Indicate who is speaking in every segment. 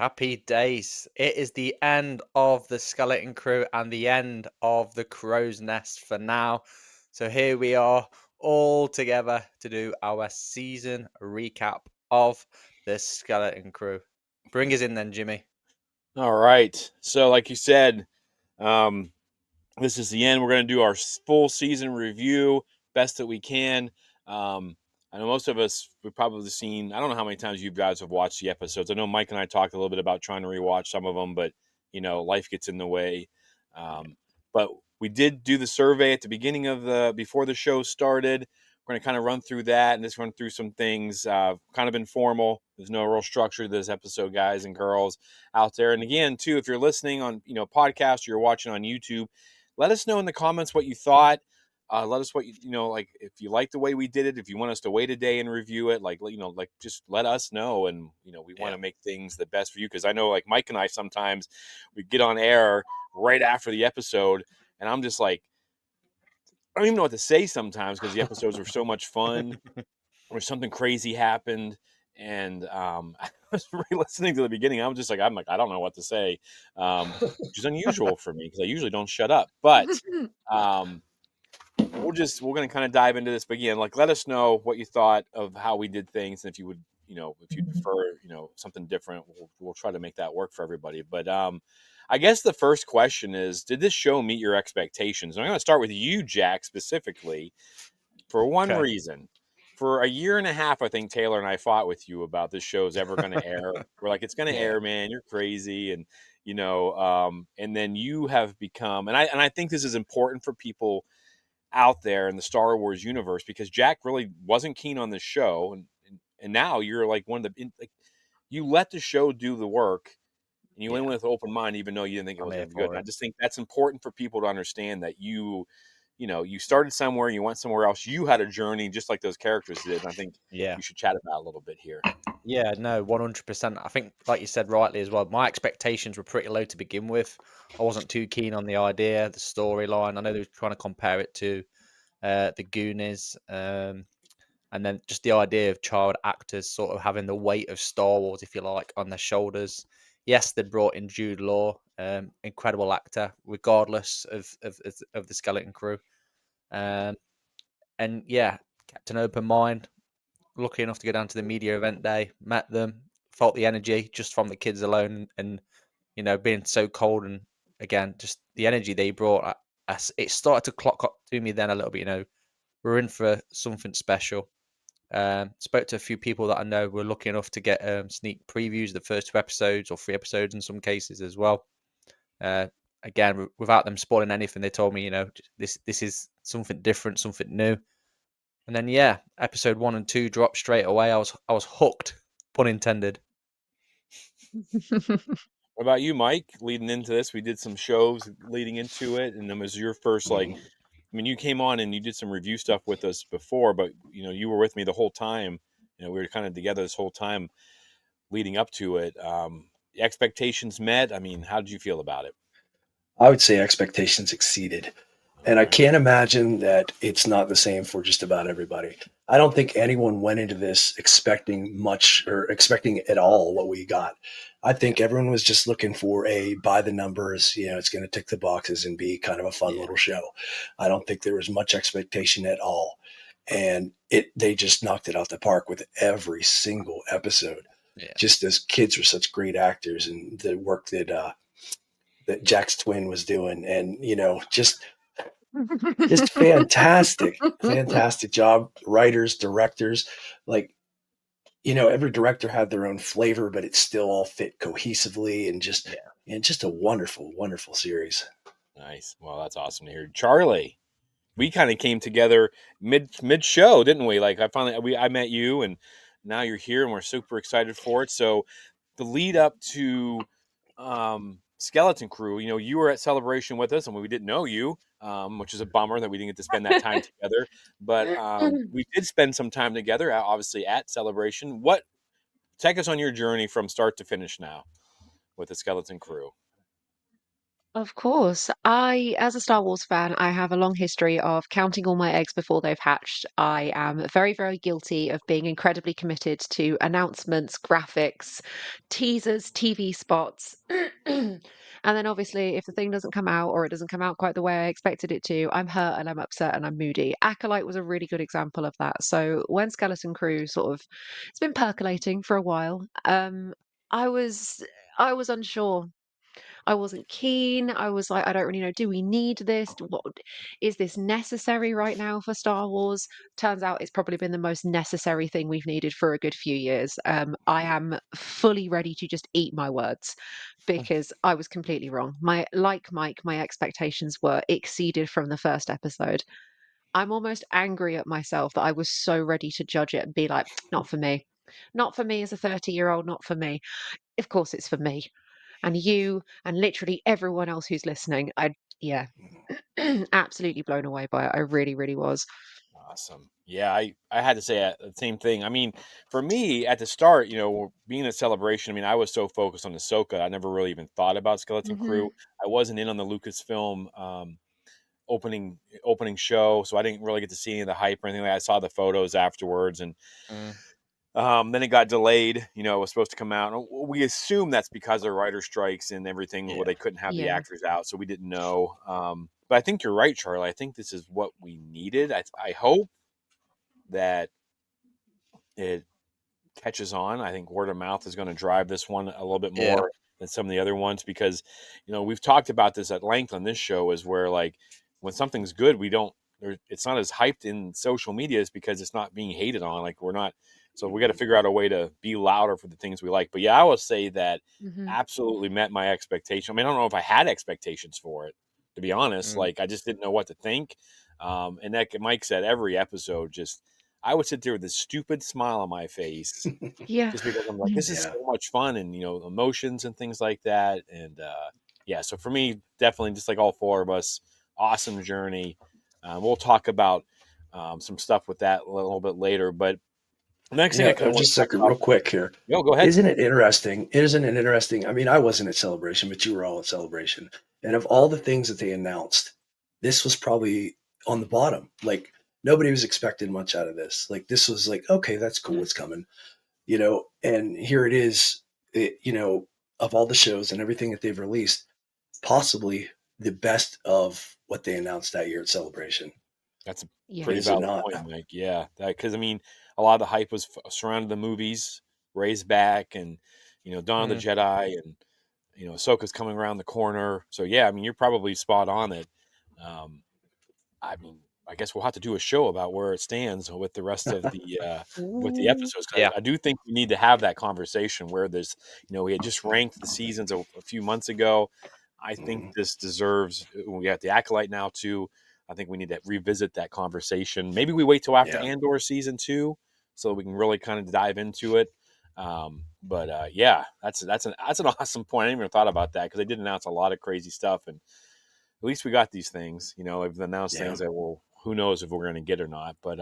Speaker 1: Happy days. It is the end of the Skeleton Crew and the end of the Crow's Nest for now. So here we are all together to do our season recap of the Skeleton Crew. Bring us in then, Jimmy.
Speaker 2: All right. So, like you said, um, this is the end. We're going to do our full season review, best that we can. I know most of us, we've probably seen, I don't know how many times you guys have watched the episodes. I know Mike and I talked a little bit about trying to rewatch some of them, but, life gets in the way. But we did do the survey at the beginning of before the show started. We're going to kind of run through that and just run through some things, kind of informal. There's no real structure to this episode, guys and girls out there. And again, too, if you're listening on, podcast or you're watching on YouTube, let us know in the comments what you thought. Let us what like if you like the way we did it. If you want us to wait a day and review it, just let us know. And we want to make things the best for you, because I know, like Mike and I, sometimes we get on air right after the episode, and I'm just like, I don't even know what to say sometimes, because the episodes were so much fun, or something crazy happened. And I was re-listening to the beginning. I'm like, I don't know what to say, which is unusual for me because I usually don't shut up. But um, we're going to kind of dive into this. But again, like, let us know what you thought of how we did things, and if you would, if you'd prefer, something different, we'll try to make that work for everybody. But I guess the first question is, did this show meet your expectations? And I'm going to start with you, Jack, specifically, for one
Speaker 1: Okay.
Speaker 2: reason. For a year and a half, I think Taylor and I fought with you about this show's ever going to air. We're like, it's going to
Speaker 1: Yeah.
Speaker 2: air, man. You're crazy. And, and then you have become, and I think this is important for people out there in the Star Wars universe, because Jack really wasn't keen on this show. And now you're like one of like, you let the show do the work, and you went
Speaker 1: Yeah.
Speaker 2: with open mind, even though you didn't think it
Speaker 1: I'm
Speaker 2: was
Speaker 1: here
Speaker 2: going to be good.
Speaker 1: for
Speaker 2: And I
Speaker 1: it.
Speaker 2: just think that's important for people to understand, that you started somewhere, you went somewhere else, you had a journey just like those characters did. And I think
Speaker 1: Yeah.
Speaker 2: we should chat about a little bit here.
Speaker 1: Yeah, no, 100%. I think, like you said rightly as well, my expectations were pretty low to begin with. I wasn't too keen on the idea, the storyline. I know they were trying to compare it to the Goonies, and then just the idea of child actors sort of having the weight of Star Wars, if you like, on their shoulders. Yes, they brought in Jude Law, incredible actor, regardless of the Skeleton Crew. Um, and yeah, kept an open mind. Lucky enough to go down to the media event day, met them, felt the energy just from the kids alone, and being so cold, and again, just the energy they brought. It started to clock up to me then a little bit. We're in for something special. Spoke to a few people that I know were lucky enough to get sneak previews of the first 2 episodes, or 3 episodes in some cases as well. Uh, Again, without them spoiling anything, they told me, this is something different, something new. And then yeah, episode 1 and 2 dropped straight away. I was hooked, pun intended.
Speaker 2: What about you, Mike? Leading into this, we did some shows leading into it, and then was your first, like, I mean, you came on and you did some review stuff with us before, but you were with me the whole time. We were kind of together this whole time leading up to it. Expectations met. I mean, how did you feel about it?
Speaker 3: I would say expectations exceeded.
Speaker 2: All
Speaker 3: And I
Speaker 2: right.
Speaker 3: can't imagine that it's not the same for just about everybody. I don't think anyone went into this expecting much or expecting at all what we got. I think everyone was just looking for a by the numbers, it's going to tick the boxes and be kind of a fun
Speaker 2: Yeah.
Speaker 3: little show. I don't think there was much expectation at all. And they just knocked it out the park with every single episode.
Speaker 1: Yeah.
Speaker 3: Just as kids were such great actors, and the work that Jack's twin was doing, and just fantastic, fantastic job. Writers, directors, like every director had their own flavor, but it still all fit cohesively,
Speaker 1: Yeah.
Speaker 3: and just a wonderful, wonderful series.
Speaker 2: Nice. Well, that's awesome to hear. Charlie, we kind of came together mid show, didn't we? Like, I met you, and now you're here, and we're super excited for it. So the lead up to Skeleton Crew, you were at Celebration with us, and we didn't know you, which is a bummer that we didn't get to spend that time together. But we did spend some time together, obviously, at Celebration. Take us on your journey from start to finish now with the Skeleton Crew.
Speaker 4: Of course. As a Star Wars fan, I have a long history of counting all my eggs before they've hatched. I am very, very guilty of being incredibly committed to announcements, graphics, teasers, TV spots. And then obviously, if the thing doesn't come out or it doesn't come out quite the way I expected it to, I'm hurt and I'm upset and I'm moody. Acolyte was a really good example of that. So when Skeleton Crew sort of, it's been percolating for a while. I was I was unsure. I wasn't keen. I was like, I don't really know. Do we need this? What is this necessary right now for Star Wars? Turns out it's probably been the most necessary thing we've needed for a good few years. I am fully ready to just eat my words because I was completely wrong. Like Mike, my expectations were exceeded from the first episode. I'm almost angry at myself that I was so ready to judge it and be like, not for me. Not for me as a 30-year-old, not for me. Of course it's for me and you and literally everyone else who's listening. Yeah, absolutely blown away by it. I really, really was.
Speaker 2: Awesome. Yeah, I had to say the same thing. I mean, for me at the start, being a celebration, I mean, I was so focused on Ahsoka, I never really even thought about Skeleton
Speaker 4: Hmm.
Speaker 2: Crew. I wasn't in on the Lucasfilm opening show, so I didn't really get to see any of the hype or anything. I saw the photos afterwards, and
Speaker 1: Mm,
Speaker 2: then it got delayed. It was supposed to come out. We assume that's because of writer strikes and everything, where
Speaker 3: Yeah.
Speaker 2: they couldn't have the
Speaker 4: Yeah.
Speaker 2: actors out, so we didn't know. But I think you're right, Charlie. I think this is what we needed. I hope that it catches on. I think word of mouth is going to drive this one a little bit
Speaker 1: yeah.
Speaker 2: more than some of the other ones because, we've talked about this at length on this show is where like when something's good, we don't, it's not as hyped in social media is because it's not being hated on. Like we're not, so we got to figure out a way to be louder for the things we like. But yeah, I will say that
Speaker 4: Hmm.
Speaker 2: absolutely met my expectation. I mean, I don't know if I had expectations for it, to be honest.
Speaker 1: Mm,
Speaker 2: Like I just didn't know what to think. And like Mike said, every episode just, I would sit there with this stupid smile on my face
Speaker 4: Yeah.
Speaker 2: just because I'm like, this is
Speaker 3: Yeah.
Speaker 2: so much fun and emotions and things like that. And yeah, so for me, definitely just like all four of us, awesome journey. We'll talk about some stuff with that a little bit later. But the next thing
Speaker 3: Yeah.
Speaker 2: I kind of want
Speaker 3: Just
Speaker 2: to
Speaker 3: a
Speaker 2: talk
Speaker 3: second,
Speaker 2: about,
Speaker 3: real quick here.
Speaker 2: no, go ahead.
Speaker 3: Isn't it interesting? Isn't it interesting? I mean, I wasn't at Celebration, but you were all at Celebration. And of all the things that they announced, this was probably on the bottom. Like nobody was expecting much out of this. Like this was like, okay, that's cool.
Speaker 4: Mm.
Speaker 3: It's coming, and here it is, of all the shows and everything that they've released, possibly the best of what they announced that year at Celebration.
Speaker 2: That's a
Speaker 4: Yeah.
Speaker 2: pretty
Speaker 3: Is it
Speaker 2: valid
Speaker 3: not?
Speaker 2: point, Mike. Yeah, because I mean, a lot of the hype was surrounding the movies, Ray's back, and Dawn of the
Speaker 1: mm.
Speaker 2: Jedi, and Ahsoka's coming around the corner. So yeah, I mean, you're probably spot on it. Um, I mean, I guess we'll have to do a show about where it stands with the rest of the with the
Speaker 4: Ooh.
Speaker 2: episodes. 'Cause
Speaker 1: Yeah.
Speaker 2: I do think we need to have that conversation where there's, we had just ranked the seasons a few months ago. I think
Speaker 3: Mhm.
Speaker 2: this deserves. We got the acolyte now too. I think we need to revisit that conversation. Maybe we wait till after
Speaker 3: Yeah.
Speaker 2: Andor season 2 so we can really kind of dive into it. But yeah, that's an awesome point. I didn't even thought about that because they did announce a lot of crazy stuff, and at least we got these things. They've announced
Speaker 3: Yeah.
Speaker 2: things that will who knows if we're going to get or not. But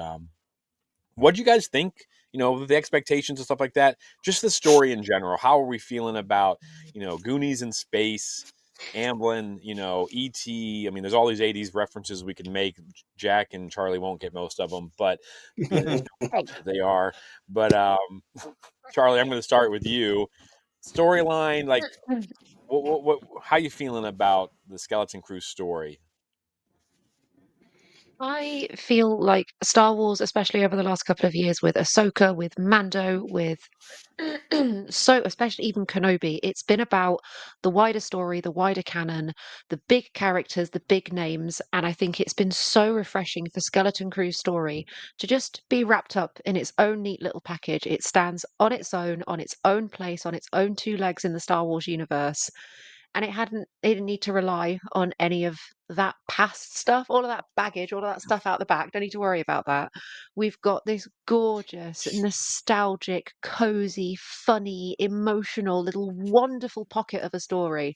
Speaker 2: what do you guys think? The expectations and stuff like that. Just the story in general. How are we feeling about Goonies in space? Amblin, ET. I mean, there's all these '80s references we can make. Jack and Charlie won't get most of them, but being as
Speaker 4: Hey.
Speaker 2: as they are. But Charlie, I'm going to start with you. Storyline, like, how you feeling about the Skeleton Crew story?
Speaker 4: I feel like Star Wars, especially over the last couple of years with Ahsoka, with Mando, with so especially even Kenobi, it's been about the wider story, the wider canon, the big characters, the big names, and I think it's been so refreshing for Skeleton Crew's story to just be wrapped up in its own neat little package. It stands on its own place, on its own two legs in the Star Wars universe, and it didn't need to rely on any of that past stuff, all of that baggage, all of that stuff out the back. Don't need to worry about that. We've got this gorgeous, nostalgic, cozy, funny, emotional, little wonderful pocket of a story.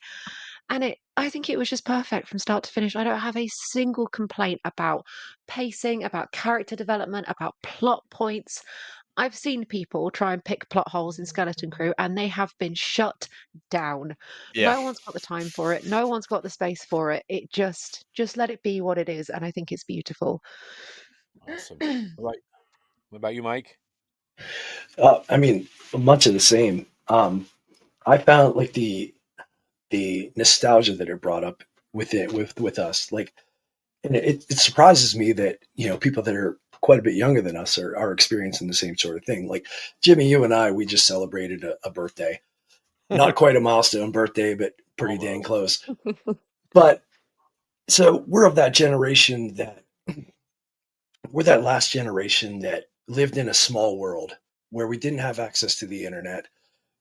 Speaker 4: And I think it was just perfect from start to finish. I don't have a single complaint about pacing, about character development, about plot points. I've seen people try and pick plot holes in Skeleton Crew, and they have been shut down.
Speaker 1: Yeah.
Speaker 4: No one's got the time for it. No one's got the space for it. It just let it be what it is, and I think it's beautiful.
Speaker 2: Awesome. What about you, Mike?
Speaker 3: I mean, much of the same. I found like the nostalgia that it brought up with us, like, and it surprises me that people that are quite a bit younger than us are experiencing the same sort of thing. Like Jimmy, you and I, we just celebrated a birthday, not quite a milestone birthday, but pretty dang
Speaker 2: Almost.
Speaker 3: close. But so we're of that generation that we're that last generation that lived in a small world where we didn't have access to the internet.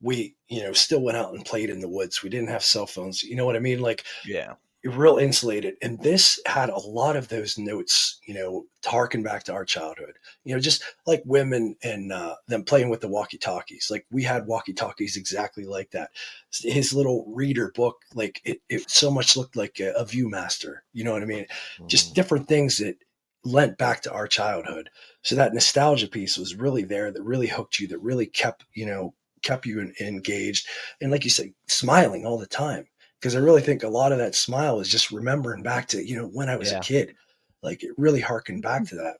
Speaker 3: We, still went out and played in the woods. We didn't have cell phones. You know what I mean? Like,
Speaker 1: Yeah.
Speaker 3: you're real insulated. And this had a lot of those notes, to harken back to our childhood. Just like women and them playing with the walkie talkies. Like we had walkie talkies exactly like that. His little reader book, like it so much looked like a Viewmaster. You know what I mean? Just different things that lent back to our childhood. So that nostalgia piece was really there, that really hooked you, that really kept you engaged. And like you said, smiling all the time. Because I really think a lot of that smile is just remembering back to, when I was a
Speaker 1: Yeah.
Speaker 3: kid. Like it really harkened back to that.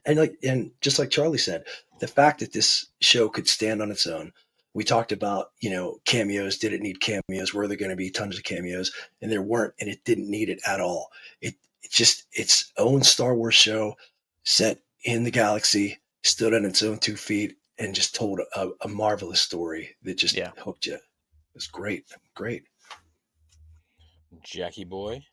Speaker 3: And just like Charlie said, the fact that this show could stand on its own. We talked about, cameos. Did it need cameos? Were there going to be tons of cameos? And there weren't, and it didn't need it at all. It's just its own Star Wars show set in the galaxy, stood on its own 2 feet, and just told a marvelous story that just
Speaker 1: Yeah.
Speaker 3: hooked you. It was great. Great.
Speaker 2: Jackie boy.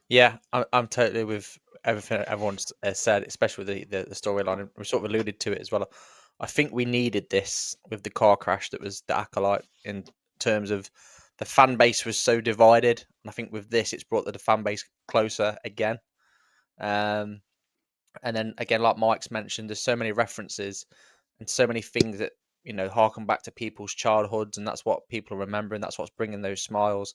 Speaker 1: Yeah, I'm totally with everything everyone's said, especially with the storyline. And we sort of alluded to it as well. I think we needed this with the car crash that was the Acolyte, in terms of the fan base was so divided. And I think with this, it's brought the fan base closer again. And then again, like Mike's mentioned, there's so many references and so many things that harken back to people's childhoods, and that's what people are remembering. That's what's bringing those smiles.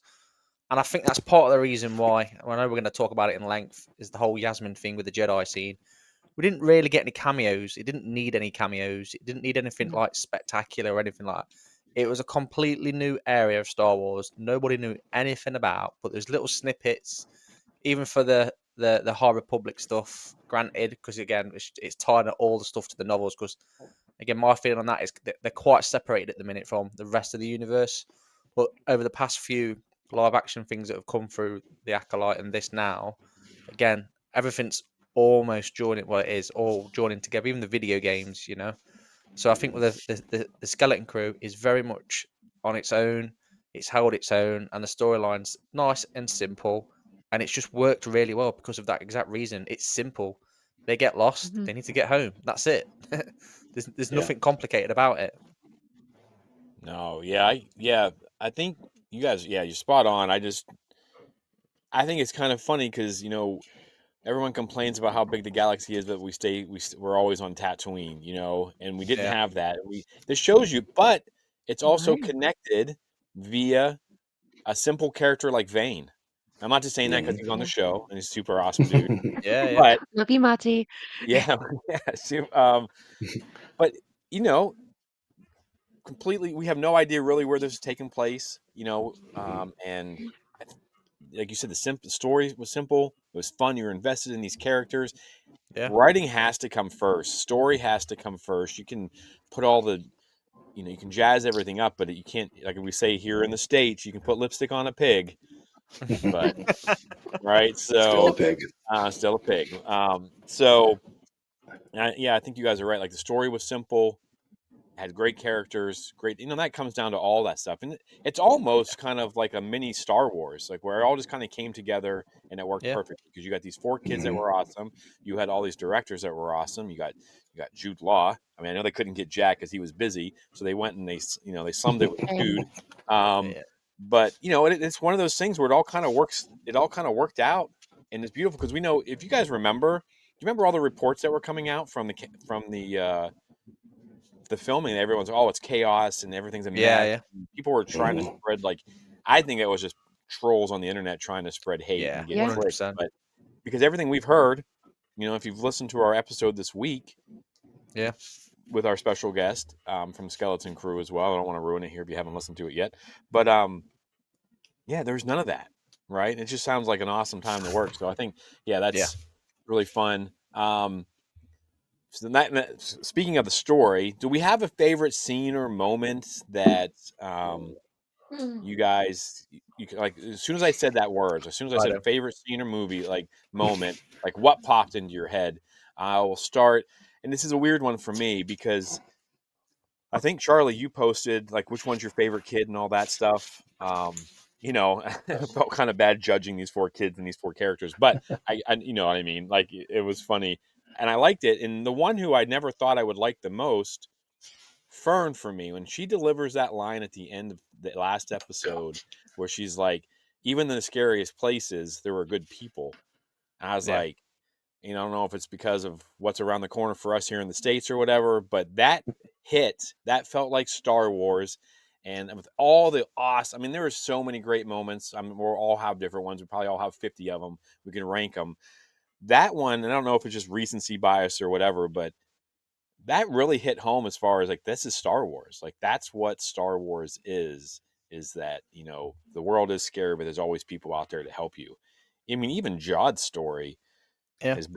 Speaker 1: And I think that's part of the reason why, I know we're going to talk about it in length, is the whole Yasmin thing with the Jedi scene. We didn't really get any cameos. It didn't need any cameos. It didn't need anything like spectacular or anything like that. It was a completely new area of Star Wars. Nobody knew anything about, but there's little snippets, even for the High Republic stuff. Granted, because again, it's tying all the stuff to the novels. Because again, my feeling on that is they're quite separated at the minute from the rest of the universe. But over the past few live action things that have come through the Acolyte and this now, again, everything's almost joining. Well, it is all joining together, even the video games. So I think with the Skeleton Crew is very much on its own. It's held its own, and the storyline's nice and simple, and it's just worked really well because of that exact reason. It's simple. They get lost.
Speaker 4: Mhm.
Speaker 1: They need to get home. That's it. There's
Speaker 3: Yeah.
Speaker 1: nothing complicated about it.
Speaker 2: No, yeah, I think you guys, yeah, you're spot on. I think it's kind of funny because everyone complains about how big the galaxy is, but we're always on Tatooine, and we didn't
Speaker 1: Yeah.
Speaker 2: have that. This shows you, but it's also
Speaker 4: Right.
Speaker 2: connected via a simple character like Vane. I'm not just saying that because he's on the
Speaker 4: Yeah.
Speaker 2: show and he's a super awesome dude,
Speaker 1: Yeah. Yeah.
Speaker 2: but
Speaker 4: Love you, Marty.
Speaker 2: yeah, yeah. But you know, completely, we have no idea really where this is taking place. And like you said, the story was simple. It was fun. You were invested in these characters.
Speaker 1: Yeah.
Speaker 2: Writing has to come first. Story has to come first. You can put all the, you can jazz everything up, but you can't, like we say here in the States, you can put lipstick on a pig, but right.
Speaker 3: Still a
Speaker 2: So,
Speaker 3: pig.
Speaker 2: still a pig. So yeah, I think you guys are right. Like the story was simple, had great characters, great. That comes down to all that stuff, and it's almost kind of like a mini Star Wars, like where it all just kind of came together and it worked
Speaker 1: Yeah.
Speaker 2: perfectly because you got these 4 kids that
Speaker 3: Mhm.
Speaker 2: were awesome. You had all these directors that were awesome. You got Jude Law. I mean, I know they couldn't get Jack because he was busy, so they went and they summed it with Jude. Um,
Speaker 1: Yeah.
Speaker 2: but it's one of those things where it all kind of works. It all kind of worked out, and it's beautiful because we know, if you guys remember, do you remember all the reports that were coming out from the filming? Everyone's, oh, it's chaos and everything's a
Speaker 1: Yeah.
Speaker 2: mess.
Speaker 1: Yeah.
Speaker 2: People were trying to
Speaker 3: Mhm.
Speaker 2: spread, like, I think it was just trolls on the internet trying to spread hate
Speaker 1: Yeah.
Speaker 2: and get
Speaker 4: Yeah.
Speaker 2: clicks.
Speaker 1: 100%.
Speaker 2: But because everything we've heard, if you've listened to our episode this week,
Speaker 1: Yeah.
Speaker 2: with our special guest from Skeleton Crew as well. I don't want to ruin it here if you haven't listened to it yet, but yeah, there's none of that, right? It just sounds like an awesome time to work. So I think, yeah, that's really fun. So speaking of the story, do we have a favorite scene or moment that you guys, you like, as soon as I said that words, as soon as I
Speaker 1: I
Speaker 2: said
Speaker 1: do.
Speaker 2: favorite scene or movie, like moment, like what popped into your head? I will start, and this is a weird one for me because I think Charlie, you posted like which one's your favorite kid and all that stuff. You know, I felt kind of bad judging these 4 kids and these 4 characters, but I you know what I mean? Like it was funny, and I liked it. And the one who I never thought I would like the most, Fern, for me, when she delivers that line at the end of the last episode, where she's like, "Even in the scariest places, there were good people." And I was
Speaker 1: Yeah.
Speaker 2: like, I don't know if it's because of what's around the corner for us here in the States or whatever, but that that felt like Star Wars. And with all the awesome, I mean, there were so many great moments. I mean, we'll all have different ones. We probably all have 50 of them. We can rank them. That one, and I don't know if it's just recency bias or whatever, but that really hit home as far as like, this is Star Wars. Like, that's what Star Wars is that, the world is scary, but there's always people out there to help you. I mean, even Jod's story,
Speaker 1: Yeah.
Speaker 2: is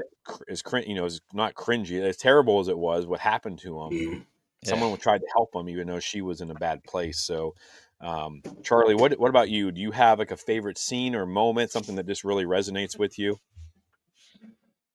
Speaker 2: is not cringy. As terrible as it was, what happened to him,
Speaker 3: Mm.
Speaker 2: someone tried to help him, even though she was in a bad place. So, Charlie, what about you? Do you have like a favorite scene or moment, something that just really resonates with you?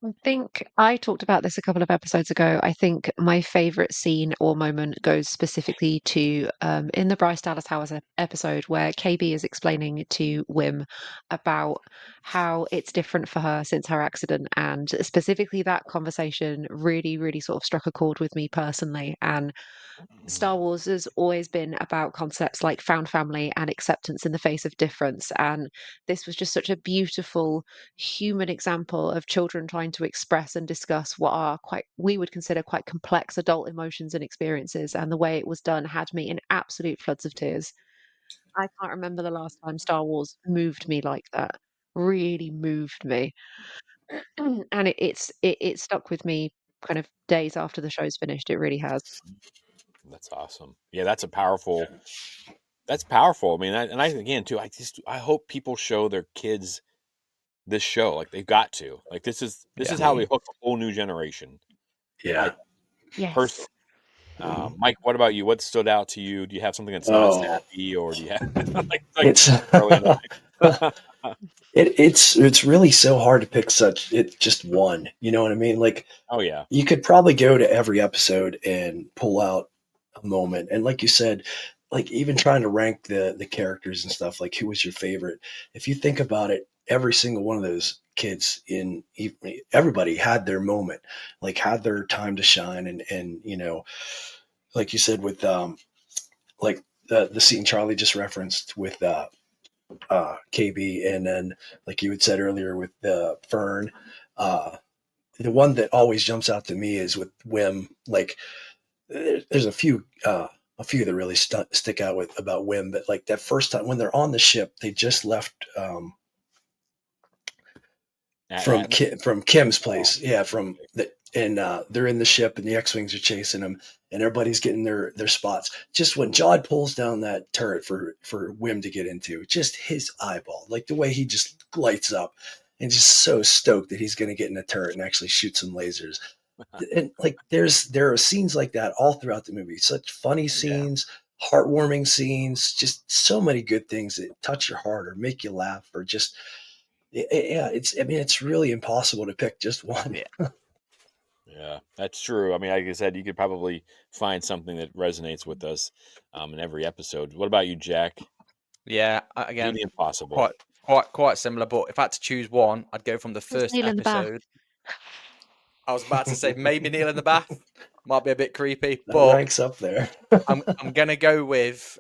Speaker 4: I think I talked about this a couple of episodes ago. I think my favorite scene or moment goes specifically to in the Bryce Dallas Howard episode where KB is explaining to Wim about how it's different for her since her accident. And specifically, that conversation really, really sort of struck a chord with me personally. And Star Wars has always been about concepts like found family and acceptance in the face of difference. And this was just such a beautiful human example of children trying to express and discuss what are we would consider quite complex adult emotions and experiences. And the way it was done had me in absolute floods of tears. I can't remember the last time Star Wars moved me like that. Really moved me. And it stuck with me kind of days after the show's finished. It really has.
Speaker 2: That's awesome. Yeah, that's a powerful. That's powerful. I mean, I again too. I hope people show their kids this show. Like they've got to. Like this is how we hook a whole new generation. I
Speaker 3: Yeah.
Speaker 2: personally.
Speaker 4: Yes.
Speaker 2: Mike, what about you? What stood out to you? Do you have something that's not as
Speaker 3: Oh,
Speaker 2: happy, or do you have like
Speaker 3: it's
Speaker 2: Charlie and I?
Speaker 3: it's really so hard to pick just one. You know what I mean? Like
Speaker 2: Oh yeah,
Speaker 3: you could probably go to every episode and pull out a moment. And like you said, like even trying to rank the characters and stuff, like who was your favorite? If you think about it, every single one of those kids everybody had their moment, like had their time to shine. And like you said with like the scene Charlie just referenced with KB, and then like you had said earlier with Fern. The one that always jumps out to me is with Wim. Like there's a few that really stick out with about Wim, but like that first time when they're on the ship, they just left
Speaker 2: Atmos.
Speaker 3: From Kim's
Speaker 2: Oh,
Speaker 3: place. Yeah, from the and they're in the ship and the X-wings are chasing them and everybody's getting their spots. Just when Jod pulls down that turret for Wim to get into, just his eyeball, like the way he just lights up and just so stoked that he's going to get in the turret and actually shoot some lasers. And like there are scenes like that all throughout the movie. Such funny
Speaker 2: yeah,
Speaker 3: scenes, heartwarming scenes, just so many good things that touch your heart or make you laugh or just yeah, I mean, it's really impossible to pick just one.
Speaker 1: Yeah.
Speaker 2: yeah, that's true. I mean, like I said, you could probably find something that resonates with us in every episode. What about you, Jack?
Speaker 1: Yeah.
Speaker 2: Do
Speaker 1: Again,
Speaker 2: the impossible.
Speaker 1: quite similar. But if I had to choose one, I'd go from the
Speaker 4: Just
Speaker 1: first
Speaker 4: Neil in the bath.
Speaker 1: episode. I was about to say maybe Neil in the bath. Might be a bit creepy,
Speaker 3: That
Speaker 1: but
Speaker 3: ranks up there.
Speaker 1: I'm gonna go with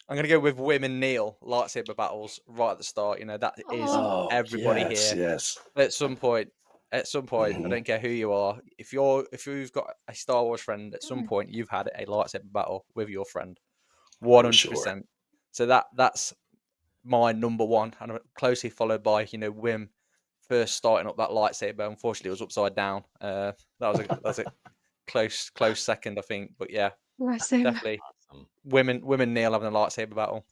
Speaker 1: Wim and Neil lightsaber battles right at the start. You know, that is
Speaker 4: Oh,
Speaker 3: Oh,
Speaker 1: everybody
Speaker 3: yes,
Speaker 1: here
Speaker 3: yes.
Speaker 1: at some point. At some point, I
Speaker 3: Hmm.
Speaker 1: don't care who you are. If you've got a Star Wars friend, at some point you've had a lightsaber battle with your friend,
Speaker 3: For sure.
Speaker 1: 100%. So that's my number one, and closely followed by Wim first starting up that lightsaber. Unfortunately, it was upside down. That was a close second, I think. But yeah,
Speaker 4: Bless him.
Speaker 1: definitely
Speaker 2: Awesome.
Speaker 1: women Neil having a lightsaber battle.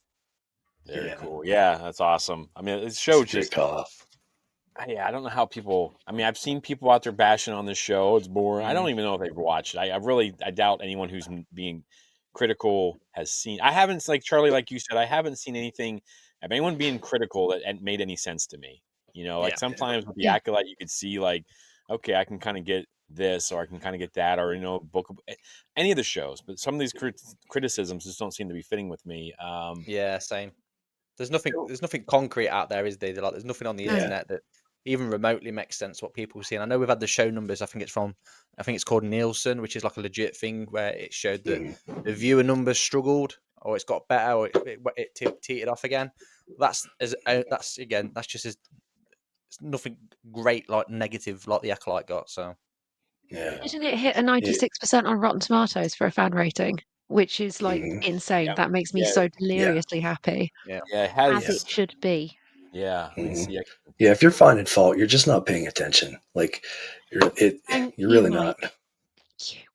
Speaker 2: Very
Speaker 3: Yeah.
Speaker 2: cool. Yeah, that's awesome. I mean, the
Speaker 3: It's
Speaker 2: show
Speaker 3: a great
Speaker 2: just
Speaker 3: call.
Speaker 2: yeah, I don't know how people. I mean, I've seen people out there bashing on this show. It's boring. I don't even know if they've watched it. I doubt anyone who's being critical has seen. I haven't, like Charlie, like you said, I haven't seen anything of anyone being critical that made any sense to me. You know, like
Speaker 1: Yeah.
Speaker 2: sometimes with the
Speaker 4: Yeah.
Speaker 2: Acolyte, you could see like, okay, I can kind of get this, or I can kind of get that, or book any of the shows. But some of these criticisms just don't seem to be fitting with me.
Speaker 1: Yeah, same. There's nothing concrete out there, is there? Like, there's nothing on the
Speaker 4: No.
Speaker 1: internet that even remotely makes sense what people see. And I know we've had the show numbers. I think it's called Nielsen, which is like a legit thing where it showed that
Speaker 3: Mhm.
Speaker 1: the viewer numbers struggled, or it's got better, or it teetered off again. That's just as it's nothing great like negative like the Acolyte got. So
Speaker 3: Yeah.
Speaker 4: Didn't it hit a
Speaker 3: It,
Speaker 4: 96% on Rotten Tomatoes for a fan rating? Which is, like,
Speaker 3: mhm.
Speaker 4: insane.
Speaker 2: yeah,
Speaker 4: That makes me
Speaker 2: yeah,
Speaker 4: so
Speaker 3: Yeah.
Speaker 4: deliriously happy,
Speaker 1: yeah,
Speaker 2: yeah. It
Speaker 4: as
Speaker 3: Yeah.
Speaker 4: it
Speaker 2: has.
Speaker 4: should be.
Speaker 2: Yeah, I mean,
Speaker 3: Mhm.
Speaker 2: see,
Speaker 3: Yeah. If you're finding fault, you're just not paying attention. Like
Speaker 4: Thank
Speaker 3: you're
Speaker 4: you,
Speaker 3: really
Speaker 4: Mike.
Speaker 3: not.
Speaker 4: Thank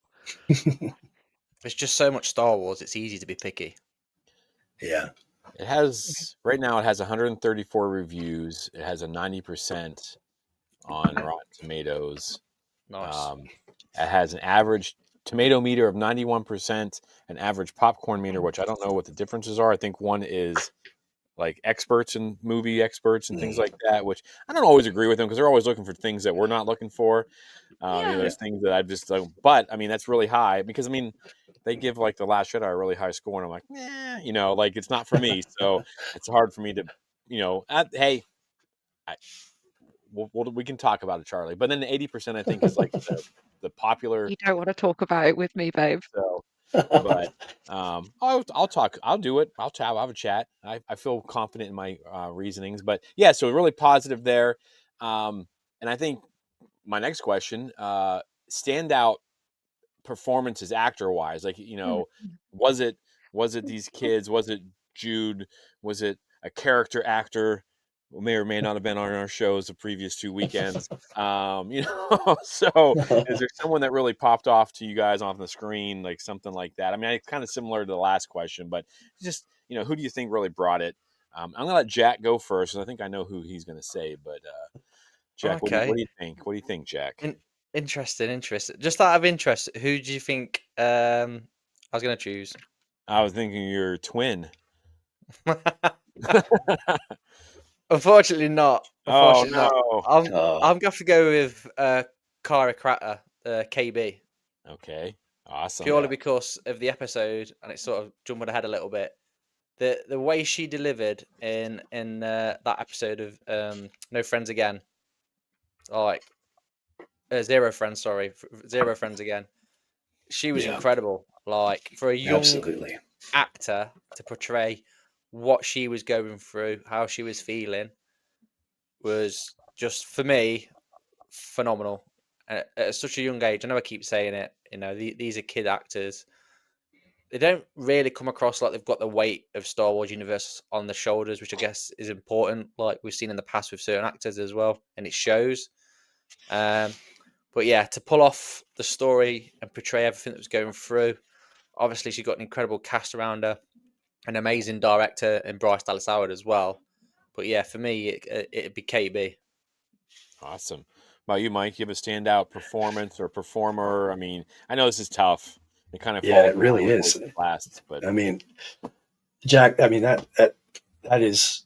Speaker 4: you.
Speaker 1: there's just so much Star Wars. It's easy to be picky.
Speaker 3: Yeah.
Speaker 2: it has right now. It has 134 reviews. It has a 90% on Rotten Tomatoes.
Speaker 1: Nice.
Speaker 2: It has an average tomato meter of 91%, an average popcorn meter, which I don't know what the differences are. I think one is like experts and movie experts and things
Speaker 3: Mhm.
Speaker 2: like that, which I don't always agree with them because they're always looking for things that we're not looking for.
Speaker 4: Yeah.
Speaker 2: There's things that I just don't, but I mean, that's really high because I mean, they give like The Last Jedi a really high score, and I'm like, like it's not for me. So it's hard for me to, hey, I, we can talk about it, Charlie. But then the 80%, I think, is like the popular.
Speaker 4: You don't wanna talk about it with me, babe.
Speaker 2: So, but I'll talk. I'll do it. I'll have a chat. I feel confident in my reasonings. But yeah, so really positive there. And I think my next question, standout performances actor wise, like
Speaker 4: Mm.
Speaker 2: was it these kids? Was it Jude? Was it a character actor? Who may or may not have been on our shows the previous 2 weekends. So is there someone that really popped off to you guys on the screen, like something like that? I mean, it's kind of similar to the last question, but just who do you think really brought it? I'm gonna let Jack go first, and I think I know who he's gonna say. But Jack, what
Speaker 1: Okay.
Speaker 2: do you think? What do you think, Jack?
Speaker 1: Interesting. Just out of interest, who do you think I was going to choose?
Speaker 2: I was thinking your twin.
Speaker 1: Unfortunately not.
Speaker 2: Oh
Speaker 1: Unfortunately not.
Speaker 2: no.
Speaker 1: I'm going to have to go with Kara Cratter, KB,
Speaker 2: Okay. Awesome.
Speaker 1: purely
Speaker 3: Yeah.
Speaker 1: because of the episode, and it's sort of jumping ahead a little bit. The way she delivered in that episode of No Friends Again, like Zero Friends, sorry, Zero Friends Again. She was
Speaker 3: Yeah.
Speaker 1: incredible. Like, for a young
Speaker 3: Absolutely.
Speaker 1: actor to portray what she was going through, how she was feeling, was just, for me, phenomenal. At such a young age, I know I keep saying it, these are kid actors. They don't really come across like they've got the weight of Star Wars universe on their shoulders, which I guess is important, like we've seen in the past with certain actors as well, and it shows. But yeah, to pull off the story and portray everything that was going through, obviously she got an incredible cast around her, an amazing director in Bryce Dallas Howard as well. But yeah, for me, it'd be KB.
Speaker 2: Awesome. About you, Mike? You have a standout performance or performer? I mean, I know this is tough. It kind of
Speaker 3: Yeah,
Speaker 2: falls
Speaker 3: it
Speaker 2: in line
Speaker 3: really
Speaker 2: with what
Speaker 3: is.
Speaker 2: we did last, but
Speaker 3: I mean, Jack, I mean that is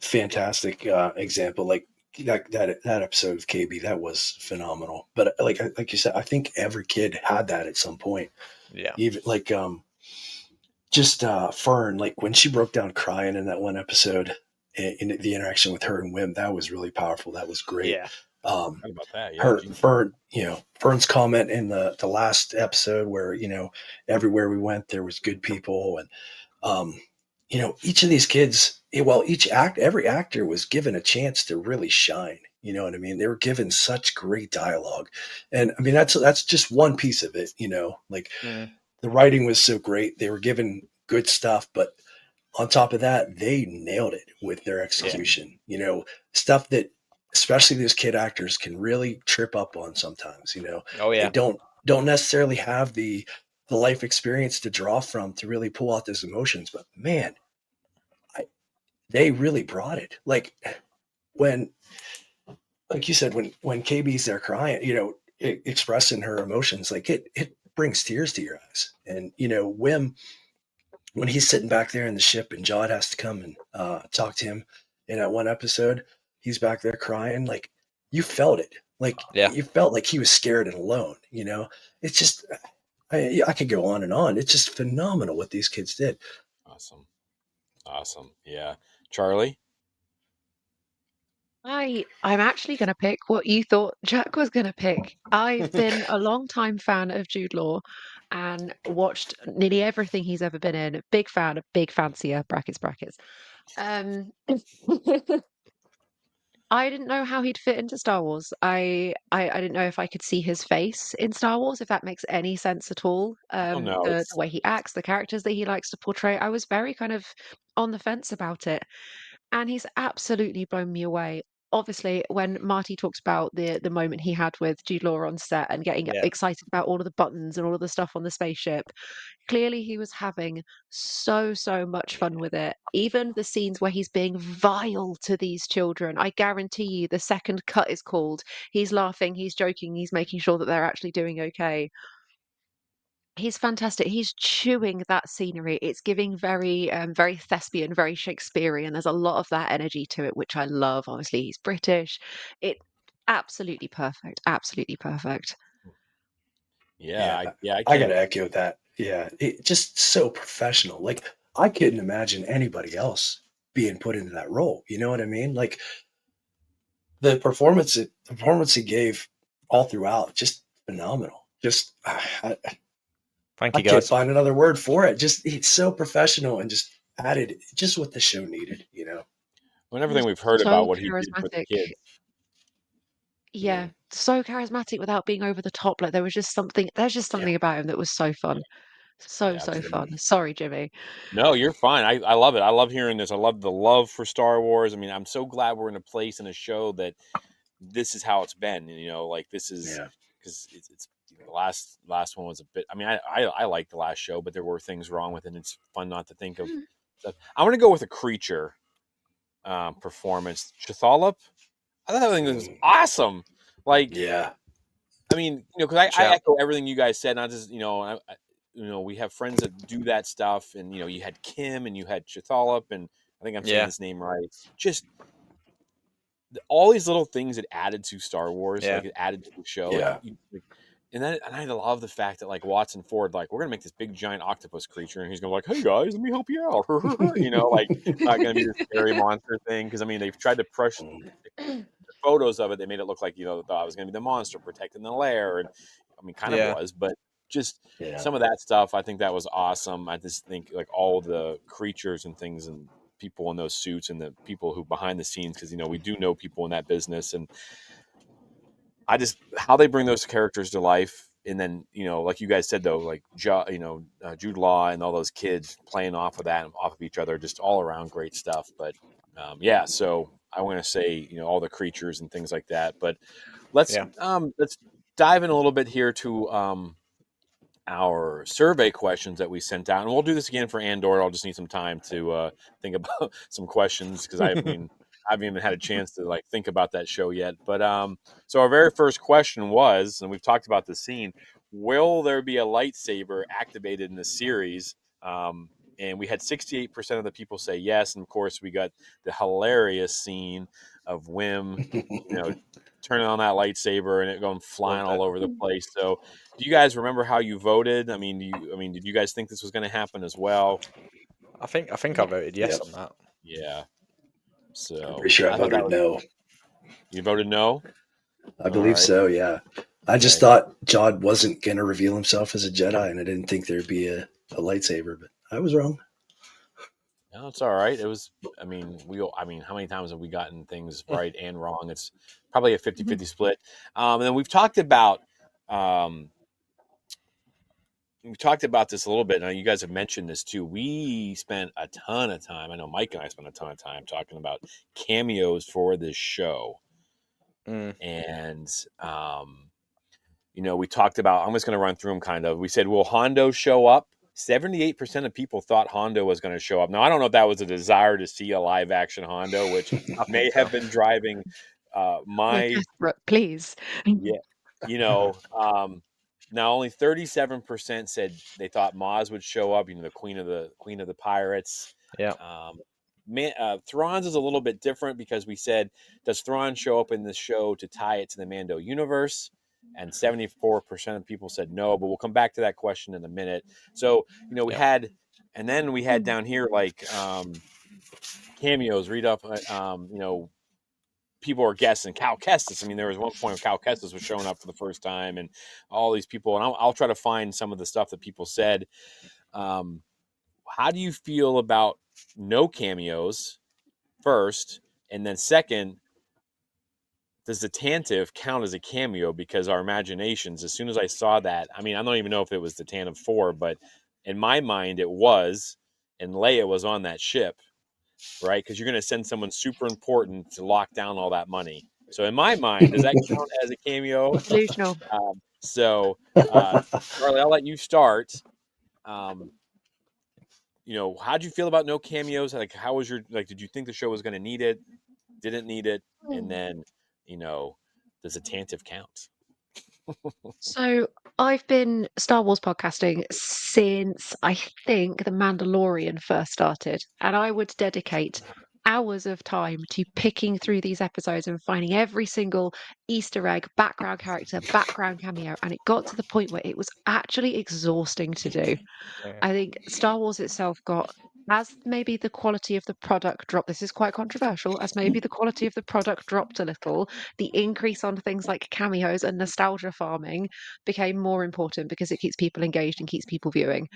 Speaker 3: fantastic example. Like that episode of KB, that was phenomenal. But like you said, I think every kid had that at some point.
Speaker 1: Yeah.
Speaker 3: Even like just Fern, like when she broke down crying in that one episode, in the interaction with her and Wim, that was really powerful. That was great.
Speaker 1: Yeah.
Speaker 2: how about that? Yeah.
Speaker 3: Her
Speaker 2: Geez.
Speaker 3: Fern, Fern's comment in the last episode where everywhere we went there was good people, and each of these kids, every actor was given a chance to really shine. You know what I mean? They were given such great dialogue, and I mean that's just one piece of it. Like
Speaker 1: Mm.
Speaker 3: the writing was so great; they were given good stuff, but on top of that, they nailed it with their execution. Stuff that especially those kid actors can really trip up on sometimes.
Speaker 1: Oh
Speaker 3: They
Speaker 1: yeah.
Speaker 3: don't don't necessarily have the life experience to draw from to really pull out those emotions. But man, they really brought it. Like when, like you said, when KB's there crying, expressing her emotions, like it brings tears to your eyes. And Wim, when he's sitting back there in the ship and Jod has to come and talk to him in that one episode, he's back there crying. Like you felt it. Like
Speaker 1: Yeah.
Speaker 3: you felt like he was scared and alone. It's just I could go on and on. It's just phenomenal what these kids did.
Speaker 2: Awesome. Yeah. Charlie?
Speaker 4: I'm actually going to pick what you thought Jack was going to pick. I've been a long time fan of Jude Law and watched nearly everything he's ever been in. Big fan, a big fancier, brackets, brackets. Um, I didn't know how he'd fit into Star Wars. I didn't know if I could see his face in Star Wars, if that makes any sense at all.
Speaker 2: Oh no,
Speaker 4: The way he acts, the characters that he likes to portray. I was very kind of on the fence about it, and he's absolutely blown me away. Obviously, when Marty talks about the moment he had with Jude Law on set and getting
Speaker 1: Yeah.
Speaker 4: excited about all of the buttons and all of the stuff on the spaceship, clearly he was having so much fun with it. Even the scenes where he's being vile to these children, I guarantee you the second cut is called, he's laughing, he's joking, he's making sure that they're actually doing okay. He's fantastic. He's chewing that scenery. It's giving very thespian, very Shakespearean. There's a lot of that energy to it, which I love. Obviously, he's British. It absolutely perfect. Absolutely perfect.
Speaker 2: Yeah,
Speaker 3: Yeah,
Speaker 2: I
Speaker 3: I
Speaker 2: can't.
Speaker 3: gotta echo that. Yeah, it just so professional. Like I couldn't imagine anybody else being put into that role. You know what I mean? Like the performance he gave all throughout, just phenomenal. Just
Speaker 1: Thank
Speaker 3: I
Speaker 1: you,
Speaker 3: can't
Speaker 1: guys.
Speaker 3: find another word for it. Just it's so professional and just added just what the show needed.
Speaker 2: When
Speaker 4: He was
Speaker 2: everything we've heard about
Speaker 4: so
Speaker 2: what he did for the
Speaker 4: charismatic.
Speaker 2: kids.
Speaker 3: Mm.
Speaker 4: Yeah, so charismatic without being over the top. Like there's just
Speaker 3: Yeah,
Speaker 4: something about him that was so fun.
Speaker 2: Yeah,
Speaker 4: So
Speaker 2: absolutely.
Speaker 4: fun. Sorry, Jimmy.
Speaker 2: No, you're fine. I love it. I love hearing this. I love the love for Star Wars. I mean, I'm so glad we're in a place in a show that this is how it's been. Like this is
Speaker 3: yeah.
Speaker 2: because it's the last one was a bit. I mean, I liked the last show, but there were things wrong with it. And it's fun not to think of
Speaker 4: Mm.
Speaker 2: stuff. I want to go with a creature performance. Chithalop. I thought that thing was
Speaker 3: Mm.
Speaker 2: awesome. Like,
Speaker 3: Yeah.
Speaker 2: I mean, because
Speaker 1: Good
Speaker 2: I
Speaker 1: shout.
Speaker 2: echo everything you guys said. Not just we have friends that do that stuff, and you had Kim and you had Chithalop, and I think I'm saying
Speaker 1: Yeah.
Speaker 2: his name right. Just all these little things that added to Star Wars,
Speaker 1: Yeah.
Speaker 2: like it added to the show,
Speaker 3: Yeah.
Speaker 2: and I love the fact that like Watson Ford, like we're gonna make this big giant octopus creature, and he's gonna be like, hey guys, let me help you out, like it's not gonna be this scary monster thing because I mean they've tried to push
Speaker 3: Mm.
Speaker 2: photos of it, they made it look like thought it was going to be the monster protecting the lair, and I mean, kind of
Speaker 1: Yeah.
Speaker 2: was, but just
Speaker 3: Yeah.
Speaker 2: some of that stuff, I think that was awesome. I just think like all the creatures and things and people in those suits and the people who behind the scenes, because we do know people in that business, and I just how they bring those characters to life. And then, like you guys said, though, like Jude Law and all those kids playing off of that and off of each other, just all around great stuff. But yeah, so I want to say, all the creatures and things like that. But let's
Speaker 1: Yeah.
Speaker 2: let's dive in a little bit here to our survey questions that we sent out, and we'll do this again for Andor. I'll just need some time to think about some questions because I mean I haven't even had a chance to like think about that show yet. But so our very first question was, and we've talked about the scene: will there be a lightsaber activated in the series? And we had 68% of the people say yes, and of course we got the hilarious scene of Wim, you know, turning on that lightsaber and it going
Speaker 1: Love
Speaker 2: flying all
Speaker 1: that.
Speaker 2: over the place. So do you guys remember how you voted? I mean, did you guys think this was going to happen as well?
Speaker 1: I think I
Speaker 4: Yeah.
Speaker 1: voted yes
Speaker 3: Yep.
Speaker 1: on that.
Speaker 2: Yeah.
Speaker 3: I'm
Speaker 2: So
Speaker 3: pretty sure I
Speaker 2: I thought that
Speaker 3: voted
Speaker 2: was
Speaker 3: no.
Speaker 2: you voted no.
Speaker 3: I
Speaker 2: All
Speaker 3: believe
Speaker 2: right.
Speaker 3: so. Yeah. I just
Speaker 2: Okay.
Speaker 3: thought Jod wasn't going to reveal himself as a Jedi, and I didn't think there'd be a lightsaber, but I was wrong.
Speaker 2: No, it's all right. It was. I mean, I mean, how many times have we gotten things right and wrong? It's probably a 50-50 split. And then um, we've talked about this a little bit. Now, you guys have mentioned this too. We spent a ton of time. I know Mike and I spent a ton of time talking about cameos for this show.
Speaker 1: Mm.
Speaker 2: And we talked about, I'm just going to run through them kind of. We said, will Hondo show up? 78% of people thought Hondo was going to show up. Now, I don't know if that was a desire to see a live action Hondo, which
Speaker 1: I
Speaker 2: may
Speaker 1: think
Speaker 2: have
Speaker 1: so.
Speaker 2: been driving
Speaker 4: We're
Speaker 2: my,
Speaker 4: desperate, please.
Speaker 2: yeah, now only 37% said they thought Maz would show up, the queen of the pirates.
Speaker 1: Yeah.
Speaker 2: Thrawn's is a little bit different because we said, does Thrawn show up in this show to tie it to the Mando universe? And 74% of people said no, but we'll come back to that question in a minute. So, we had, and then we had down here like cameos, read up, people are guessing Cal Kestis. I mean, there was one point where Cal Kestis was showing up for the first time, and all these people. And I'll try to find some of the stuff that people said. How do you feel about no cameos first, and then second? Does the Tantive count as a cameo? Because our imaginations, as soon as I saw that, I mean, I don't even know if it was the Tantive 4, but in my mind, it was, and Leia was on that ship, right? Because you're going to send someone super important to lock down all that money. So in my mind, does that count as a cameo?
Speaker 4: Delusional.
Speaker 2: Charlie, I'll let you start. How'd you feel about no cameos? Like, how was did you think the show was going to need it? Didn't need it? And then, does a Tantive count?
Speaker 4: So I've been Star Wars podcasting since I think The Mandalorian first started, and I would dedicate hours of time to picking through these episodes and finding every single Easter egg, background character, background cameo, and it got to the point where it was actually exhausting to do.
Speaker 1: Yeah.
Speaker 4: I think Star Wars itself got, as maybe the quality of the product dropped, this is quite controversial, as maybe the quality of the product dropped a little, the increase on things like cameos and nostalgia farming became more important because it keeps people engaged and keeps people viewing.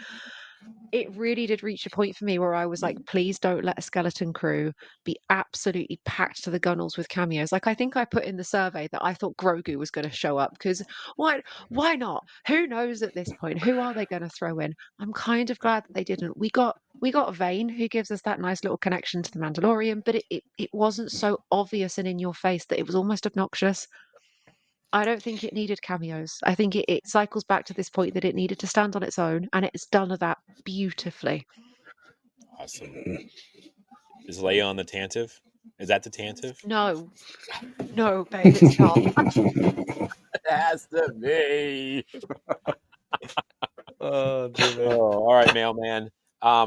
Speaker 4: It really did reach a point for me where I was like, please don't let a skeleton crew be absolutely packed to the gunnels with cameos. Like I think I put in the survey that I thought Grogu was going to show up because why not? Who knows at this point? Who are they going to throw in? I'm kind of glad that they didn't. We got Vane, who gives us that nice little connection to the Mandalorian, but it wasn't so obvious and in your face that it was almost obnoxious. I don't think it needed cameos. I think it cycles back to this point that it needed to stand on its own, and it's done that beautifully.
Speaker 2: Awesome. Is Leia on the Tantive? Is that the Tantive?
Speaker 4: No, no, babe, it's not.
Speaker 2: It has to be.
Speaker 1: Oh, Jimmy.
Speaker 2: Oh, all right, mailman.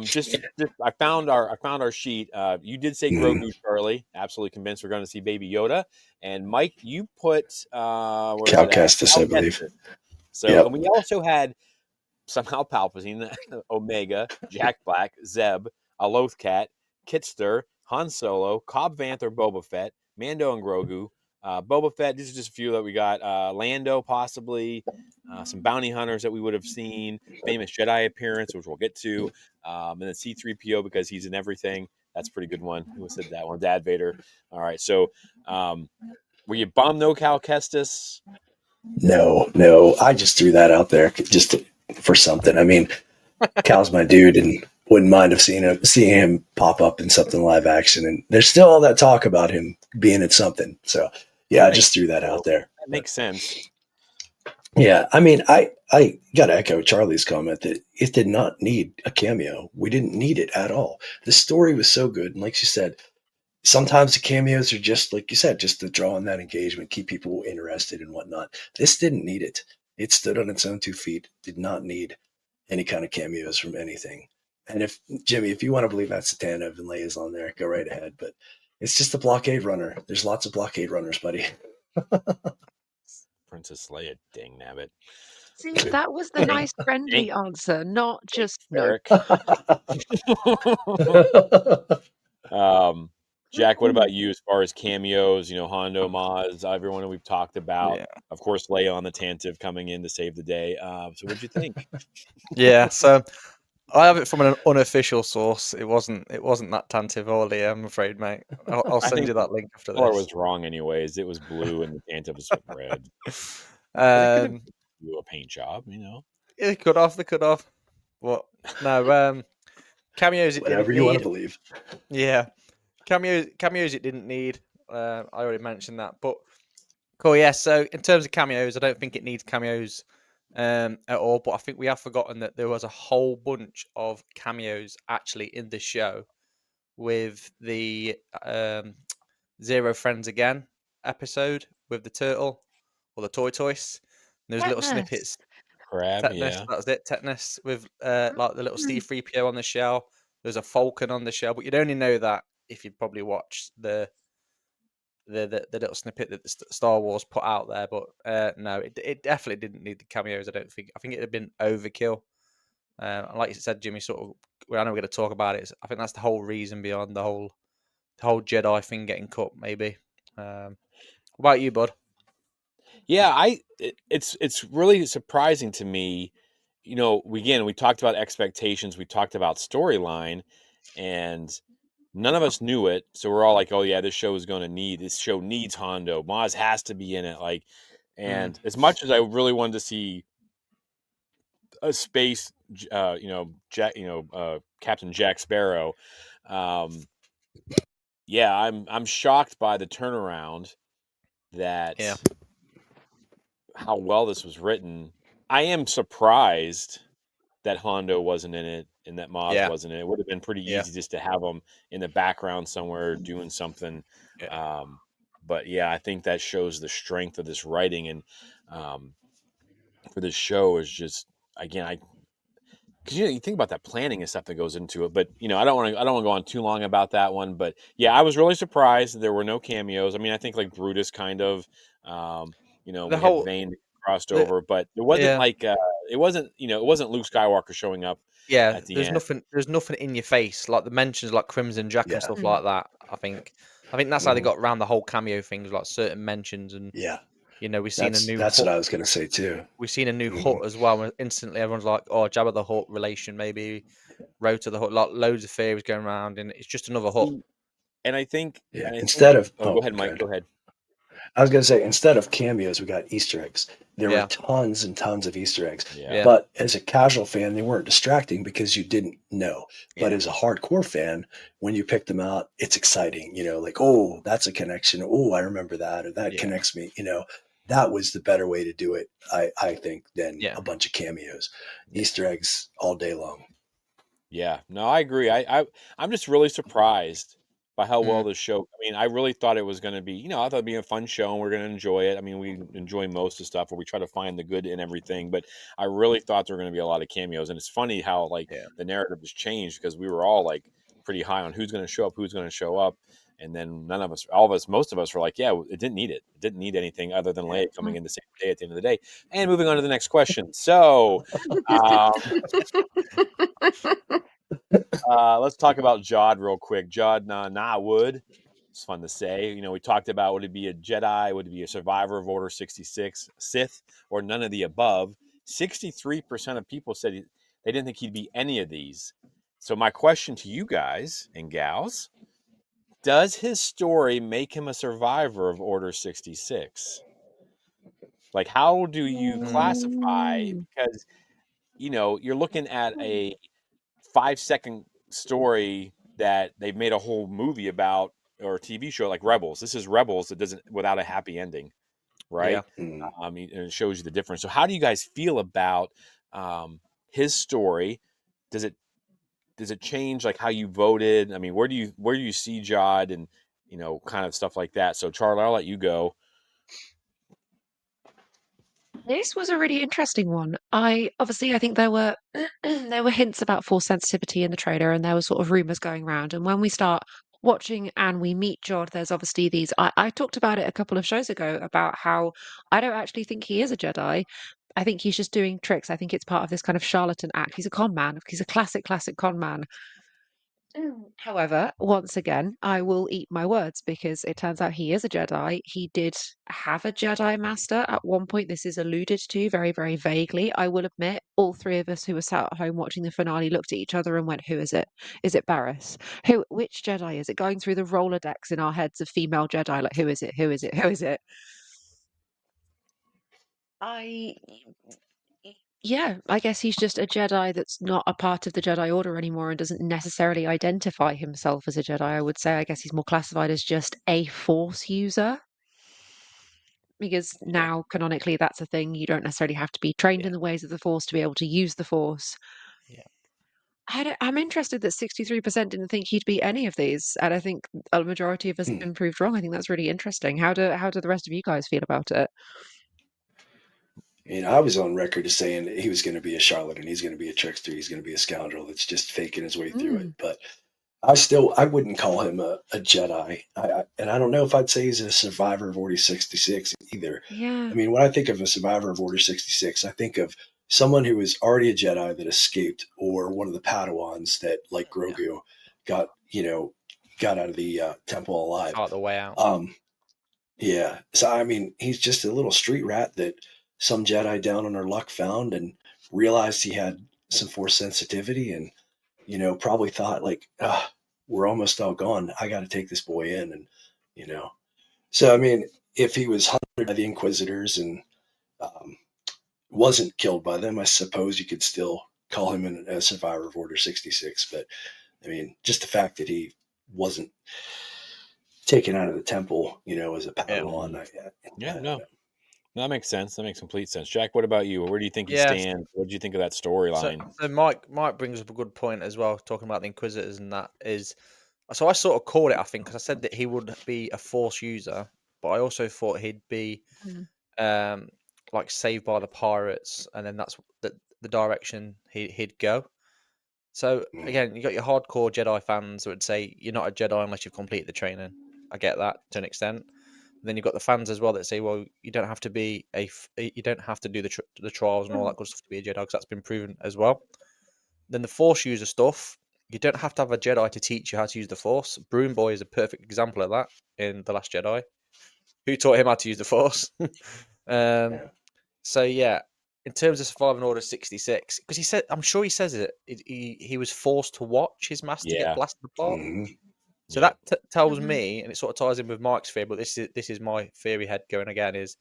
Speaker 2: Just I found our sheet. You did say Grogu, Charlie. Absolutely convinced we're going to see Baby Yoda. And Mike, you put where is
Speaker 3: Cal
Speaker 2: it at?
Speaker 3: Kestis,
Speaker 2: Cal
Speaker 3: I believe.
Speaker 2: Kestis. So,
Speaker 3: Yep.
Speaker 2: and we also had somehow Palpatine, Omega, Jack Black, Zeb, a Lothcat, Kitster, Han Solo, Cobb Vanth or Boba Fett, Mando and Grogu, Boba Fett. These are just a few that we got. Lando, possibly. Some bounty hunters that we would have seen. Famous Jedi appearance, which we'll get to. And then C-3PO because he's in everything. That's a pretty good one. Who said that one? Dad Vader. All right. So, were you bummed no Cal Kestis?
Speaker 3: No. I just threw that out there for something. I mean, Cal's my dude, and wouldn't mind of seeing him pop up in something live action. And there's still all that talk about him being in something. So yeah, I just threw that out there.
Speaker 2: That makes sense.
Speaker 3: Yeah, I mean, I got to echo Charlie's comment that it did not need a cameo. We didn't need it at all. The story was so good, and like you said, sometimes the cameos are just like you said, just to draw on that engagement, keep people interested and whatnot. This didn't need it. It stood on its own 2 feet. Did not need any kind of cameos from anything. And if Jimmy, if you want to believe that Satana and Leia's on there, go right ahead. But it's just a blockade runner. There's lots of blockade runners, buddy.
Speaker 2: Princess Leia, dang nabbit.
Speaker 4: See, that was the nice friendly answer, not just no.
Speaker 2: Eric. Jack, what about you as far as cameos? Hondo, Maz, everyone that we've talked about.
Speaker 1: Yeah.
Speaker 2: Of course, Leia on the Tantive coming in to save the day. So what'd you think?
Speaker 1: Yeah, so I have it from an unofficial source. It wasn't that Tantive or Leia, I'm afraid, mate. I'll
Speaker 2: I
Speaker 1: send
Speaker 2: think
Speaker 1: you that link after
Speaker 2: the color
Speaker 1: this.
Speaker 2: was wrong anyways. It was blue and the Tantive was red. Do a paint job,
Speaker 1: They could have. What? No, cameos it
Speaker 3: Whatever
Speaker 1: didn't
Speaker 3: you want
Speaker 1: need.
Speaker 3: to believe.
Speaker 1: Yeah. Cameos it didn't need. I already mentioned that. But Cool. Yeah. So in terms of cameos, I don't think it needs cameos at all. But I think we have forgotten that there was a whole bunch of cameos actually in the show with the Zero Friends Again episode with the turtle or the tortoise. And there's little
Speaker 4: Tetanus.
Speaker 1: snippets.
Speaker 2: Crab,
Speaker 1: Tetanus,
Speaker 2: yeah.
Speaker 1: that was it. Tetanus with like the little
Speaker 4: Mm.
Speaker 1: C3PO on the shell. There's a falcon on the shell, but you'd only know that if you'd probably watched the little snippet that the Star Wars put out there. But no, it definitely didn't need the cameos. I don't think. I think it had been overkill. Like you said, Jimmy, sort of. Well, I know we're going to talk about it. I think that's the whole reason behind the whole Jedi thing getting cut. Maybe. What about you, bud?
Speaker 2: Yeah, it's really surprising to me. You know, we talked about expectations, we talked about storyline, and none of us knew it. So we're all like, "Oh yeah, this show needs Hondo. Maz has to be in it." Like,
Speaker 1: Mm.
Speaker 2: and as much as I really wanted to see a space, Captain Jack Sparrow, um, yeah, I'm shocked by the turnaround that
Speaker 1: Yeah.
Speaker 2: how well this was written. I am surprised that Hondo wasn't in it and that Maz
Speaker 1: Yeah.
Speaker 2: wasn't in it. It would have been pretty
Speaker 1: Yeah.
Speaker 2: easy just to have him in the background somewhere doing something.
Speaker 1: Yeah.
Speaker 2: But yeah, I think that shows the strength of this writing and for this show is just again because you think about that planning and stuff that goes into it. But I don't want to go on too long about that one. But yeah, I was really surprised that there were no cameos. I mean, I think like Brutus kind of,
Speaker 1: The
Speaker 2: we had
Speaker 1: whole
Speaker 2: Vane crossed
Speaker 1: the
Speaker 2: over, but it wasn't
Speaker 1: yeah.
Speaker 2: like it wasn't Luke Skywalker showing up
Speaker 1: Yeah,
Speaker 2: at the end.
Speaker 1: there's nothing in your face like the mentions like Crimson Jack and
Speaker 3: Yeah.
Speaker 1: stuff
Speaker 4: Mm.
Speaker 1: like that. I think that's how they
Speaker 3: Mhm.
Speaker 1: got around the whole cameo things, like certain mentions, and
Speaker 3: Yeah.
Speaker 1: we've seen a new
Speaker 3: That's
Speaker 1: Hut.
Speaker 3: what I was gonna say too.
Speaker 1: We've seen a new
Speaker 3: Mhm.
Speaker 1: Hut as well. And instantly, everyone's like, "Oh, Jabba the Hutt relation, maybe Road to the Hut." Like loads of theories going around, and it's just another Hut.
Speaker 2: See, And I think,
Speaker 3: Yeah.
Speaker 2: and I think.
Speaker 3: Instead of
Speaker 2: Oh, go ahead, Mike. Go ahead.
Speaker 3: I was gonna say instead of cameos, we got Easter eggs. There were
Speaker 1: Yeah,
Speaker 3: tons and tons of Easter eggs.
Speaker 2: Yeah.
Speaker 1: yeah,
Speaker 3: But as a casual fan, they weren't distracting because you didn't know. But
Speaker 1: yeah,
Speaker 3: as a hardcore fan, when you pick them out, it's exciting. Like, oh, that's a connection. Oh, I remember that, or that
Speaker 1: yeah,
Speaker 3: connects me. That was the better way to do it, I think, than
Speaker 1: yeah.
Speaker 3: a bunch of cameos.
Speaker 2: Yeah.
Speaker 3: Easter eggs all day long.
Speaker 2: Yeah, no, I agree. I'm just really surprised by how well
Speaker 1: Mm,
Speaker 2: the show. I mean, I really thought it was going to be. I thought it'd be a fun show, and we're going to enjoy it. I mean, we enjoy most of stuff, where we try to find the good in everything. But I really thought there were going to be a lot of cameos, and it's funny how like
Speaker 1: yeah,
Speaker 2: the narrative has changed because we were all like pretty high on who's going to show up, and then none of us, all of us, most of us were like, yeah, it didn't need it. It didn't need anything other than
Speaker 3: Yeah.
Speaker 2: Leia coming in the same day at the end of the day. And moving on to the next question. So. Um, let's talk about Jod real quick. Jod Wood. It's fun to say. We talked about would it be a Jedi, would it be a survivor of Order 66, Sith, or none of the above. 63% of people said they didn't think he'd be any of these. So my question to you guys and gals, does his story make him a survivor of Order 66? Like, how do you classify?
Speaker 4: Mm.
Speaker 2: Because, you're looking at a 5-second story that they've made a whole movie about or a TV show like Rebels. This is Rebels that doesn't without a happy ending,
Speaker 1: yeah.
Speaker 2: right?
Speaker 3: Mm.
Speaker 2: I mean, and it shows you the difference. So, how do you guys feel about his story? Does it change like how you voted? I mean, where do you see Jod and kind of stuff like that? So, Charlie, I'll let you go.
Speaker 4: This was a really interesting one. I think there were there were hints about force sensitivity in the trailer, and there were sort of rumors going around. And when we start watching and we meet Jod, there's obviously these. I talked about it a couple of shows ago about how I don't actually think he is a Jedi. I think he's just doing tricks. I think it's part of this kind of charlatan act. He's a con man. He's a classic con man. However, once again, I will eat my words because it turns out he is a Jedi. He did have a Jedi master at one point. This is alluded to very, very vaguely. I will admit, all three of us who were sat at home watching the finale looked at each other and went, "Who is it? Is it Barriss? Which Jedi is it?" Going through the Rolodex in our heads of female Jedi, like, who is it? Who is it? Who is it? I Yeah, I guess he's just a Jedi that's not a part of the Jedi Order anymore and doesn't necessarily identify himself as a Jedi. I would say, I guess he's more classified as just a Force user. because
Speaker 2: Yeah.
Speaker 4: now canonically that's a thing. You don't necessarily have to be trained
Speaker 1: Yeah.
Speaker 4: in the ways of the Force to be able to use the Force.
Speaker 1: Yeah.
Speaker 4: I'm interested that 63% didn't think he'd beat any of these, and I think a majority of us have
Speaker 3: Hmm.
Speaker 4: been proved wrong. I think that's really interesting. How do the rest of you guys feel about it?
Speaker 3: I was on record as saying that he was going to be a charlatan. He's going to be a trickster. He's going to be a scoundrel that's just faking his way through it.
Speaker 4: Mm,
Speaker 3: But I wouldn't call him a Jedi. And I don't know if I'd say he's a survivor of Order 66 either.
Speaker 4: yeah.
Speaker 3: I mean, when I think of a survivor of Order 66, I think of someone who was already a Jedi that escaped, or one of the Padawans that, like
Speaker 1: Yeah.
Speaker 3: Grogu, got got out of the temple alive.
Speaker 1: Fought the way out.
Speaker 3: Yeah. So I mean, he's just a little street rat that some Jedi down on their luck found and realized he had some force sensitivity, and probably thought like, ah, we're almost all gone. I got to take this boy in, and you know. So I mean, if he was hunted by the Inquisitors and um, wasn't killed by them, I suppose you could still call him a survivor of Order 66. But I mean, just the fact that he wasn't taken out of the temple, as a
Speaker 1: Yeah.
Speaker 3: Padawan,
Speaker 2: Yeah,
Speaker 3: I don't
Speaker 2: no,
Speaker 3: know.
Speaker 2: that makes sense. That makes complete sense. Jack, what about you? Where do you think he
Speaker 1: Yeah.
Speaker 2: stands? What did you think of that
Speaker 1: So,
Speaker 2: storyline?
Speaker 1: so Mike brings up a good point as well, talking about the Inquisitors, and that is. So I sort of called it, I think, because I said that he would be a Force user, but I also thought he'd be
Speaker 4: Mm,
Speaker 1: um like saved by the pirates, and then that's the direction he'd go. So
Speaker 3: Mm.
Speaker 1: again, you got your hardcore Jedi fans who would say you're not a Jedi unless you've completed the training. I get that to an extent. Then you've got the fans as well that say, well, you don't have to be you don't have to do the trials and all that good stuff to be a Jedi, because that's been proven as well. Then the Force user stuff, you don't have to have a Jedi to teach you how to use the Force. Broom Boy is a perfect example of that in The Last Jedi. Who taught him how to use the Force? um,
Speaker 3: Yeah.
Speaker 1: so yeah, in terms of surviving Order 66, because he said, I'm sure he says it. He was forced to watch his master get
Speaker 2: Yeah,
Speaker 1: blasted apart.
Speaker 3: Hmm.
Speaker 1: So
Speaker 2: yeah,
Speaker 1: that tells
Speaker 4: mhm.
Speaker 1: me, and it sort of ties in with Mike's theory, but this is my theory head going again, is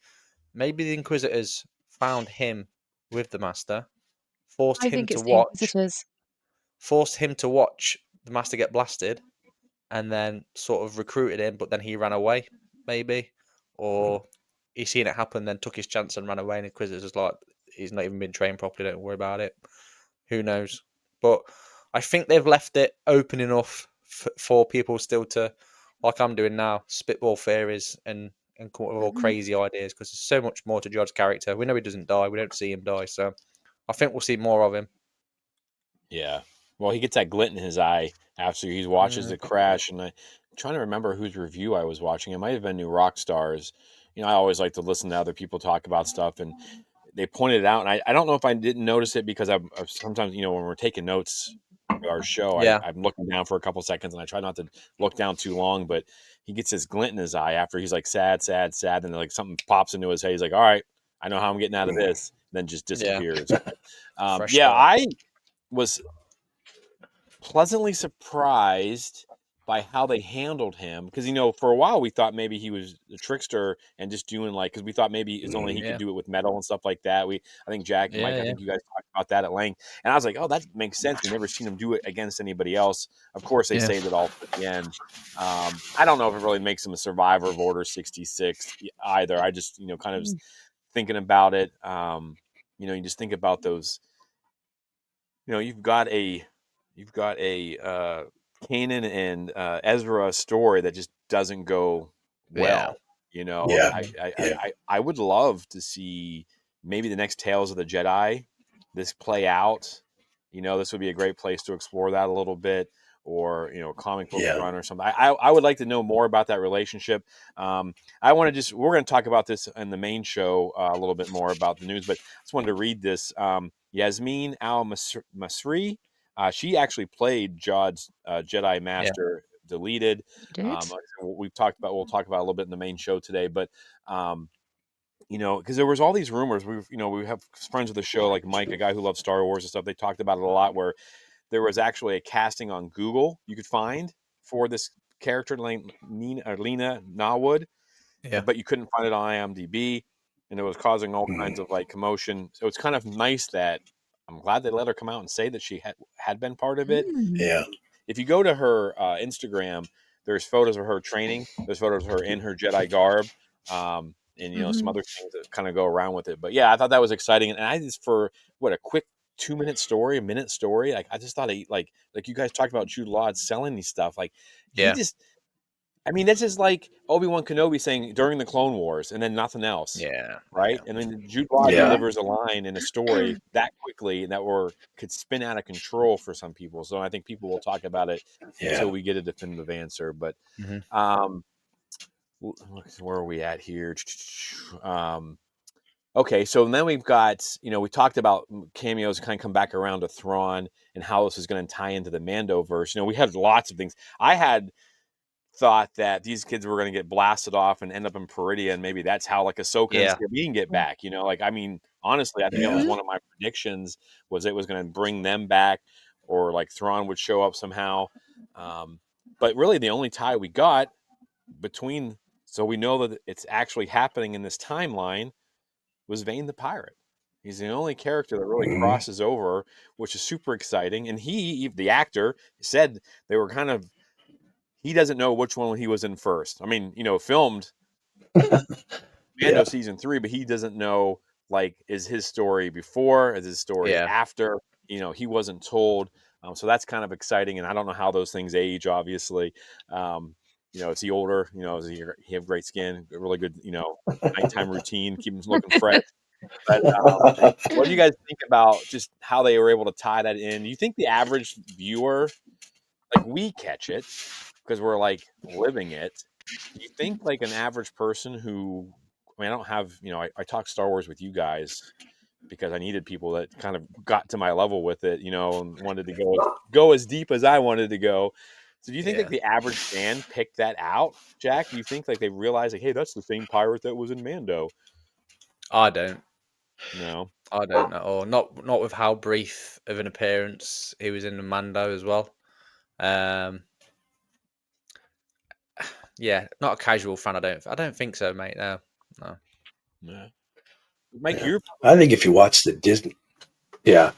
Speaker 1: maybe the Inquisitors found him with the master, forced
Speaker 4: I
Speaker 1: him
Speaker 4: think
Speaker 1: to
Speaker 4: it's the
Speaker 1: watch,
Speaker 4: Inquisitors.
Speaker 1: forced him to watch the master get blasted, and then sort of recruited him, but then he ran away, maybe, or he seen it happen, then took his chance and ran away. And Inquisitors was like, he's not even been trained properly. Don't worry about it. Who knows? But I think they've left it open enough for people still to, like I'm doing now, spitball theories and come up with all
Speaker 4: Mhm.
Speaker 1: crazy ideas, because there's so much more to Jod's character. We know he doesn't die. We don't see him die, so I think we'll see more of him.
Speaker 2: yeah. Well, he gets that glint in his eye after he watches
Speaker 1: Mm,
Speaker 2: the crash, and I'm trying to remember whose review I was watching. It might have been New Rock Stars. I always like to listen to other people talk about stuff, and they pointed it out. And I don't know if I didn't notice it because I'm sometimes, when we're taking notes for our show,
Speaker 1: yeah,
Speaker 2: I'm looking down for a couple seconds, and I try not to look down too long. But he gets this glint in his eye after he's like sad, sad, sad, and then like something pops into his head. He's like, "All right, I know how I'm getting out of this." Then just
Speaker 1: yeah,
Speaker 2: disappears.
Speaker 1: fresh
Speaker 2: Yeah,
Speaker 1: start.
Speaker 2: I was pleasantly surprised by how they handled him because for a while we thought maybe he was a trickster and just doing because we thought maybe it's only he
Speaker 3: Hmm.
Speaker 2: could
Speaker 1: Yeah,
Speaker 2: do it with metal and stuff like that. I think Jack and Mike,
Speaker 1: yeah,
Speaker 2: I
Speaker 1: yeah,
Speaker 2: think you guys talked about that at length, and I was like, oh, that makes sense. We never seen him do it against anybody else. Of course, they
Speaker 1: yeah.
Speaker 2: saved it all for the end. I don't know if it really makes him a survivor of Order 66 either. I just kind of
Speaker 4: Mm.
Speaker 2: thinking about it. You just think about those. You've got a Kanan and Ezra story that just doesn't go
Speaker 1: Yeah.
Speaker 2: well.
Speaker 3: Yeah.
Speaker 2: I, I, I,
Speaker 3: Yeah.
Speaker 2: I I would love to see maybe the next Tales of the Jedi this play out. This would be a great place to explore that a little bit, or a comic book
Speaker 3: Yeah.
Speaker 2: run or something. I would like to know more about that relationship. I want to we're going to talk about this in the main show a little bit more about the news, but I just wanted to read this. Yasmin Al Masri, she actually played Jod's Jedi
Speaker 1: Yeah.
Speaker 2: Master Deleted.
Speaker 4: You did?
Speaker 2: We'll talk about a little bit in the main show today, but because there was all these rumors. We have friends of the show like Mike, a guy who loves Star Wars and stuff. They talked about it a lot. Where there was actually a casting on Google you could find for this character named Lena Nawood,
Speaker 1: Yeah.
Speaker 2: but you couldn't find it on IMDb, and it was causing all
Speaker 3: Mhm.
Speaker 2: kinds of commotion. So it's kind of nice that I'm glad they let her come out and say that she had been part of it.
Speaker 4: Mm.
Speaker 3: Yeah.
Speaker 2: If you go to her Instagram, there's photos of her training. There's photos of her in her Jedi garb. and some other things that kind of go around with it. But yeah, I thought that was exciting, and I just for what a quick 2 minute story, a minute story. Like I just thought like you guys talked about Jude Law selling these stuff. Like he just, I mean, that's just like Obi-Wan Kenobi saying during the Clone Wars and then nothing else.
Speaker 1: Yeah.
Speaker 2: Right.
Speaker 1: Yeah.
Speaker 2: And then Jude Law delivers a line in a story that quickly and that could spin out of control for some people. So I think people will talk about it until we get a definitive answer. But where are we at here? Okay, so then we've got, we talked about cameos kind of come back around to Thrawn and how this is going to tie into the Mandoverse. We had lots of things. I had thought that these kids were going to get blasted off and end up in Peridia, and maybe that's how like Ahsoka and Sabine get back. I mean, honestly, I think that was one of my predictions, was it was going to bring them back, or like Thrawn would show up somehow. But really, the only tie we got between, so we know that it's actually happening in this timeline, was Vane the Pirate. He's the only character that really crosses over, which is super exciting. And the actor, said they were kind of, he doesn't know which one he was in first. I mean, filmed Mando season 3, but he doesn't know, like, is his story before, is his story after? He wasn't told. So that's kind of exciting. And I don't know how those things age, obviously. Is he older? Does he have great skin, really good, nighttime routine, keep him looking fresh? But what do you guys think about just how they were able to tie that in? Do you think the average viewer, like, we catch it because we're like living it? Do you think like an average person who, I mean, I don't have, I talk Star Wars with you guys because I needed people that kind of got to my level with it, and wanted to go as deep as I wanted to go. So do you think like the average fan picked that out, Jack? Do you think like they realized like, hey, that's the same pirate that was in Mando?
Speaker 1: I don't.
Speaker 2: No,
Speaker 1: I don't know. Or not with how brief of an appearance he was in the Mando as well. Yeah, not a casual fan. I don't think so, mate. No.
Speaker 2: Yeah. Mike,
Speaker 3: I think if you watch the Disney, I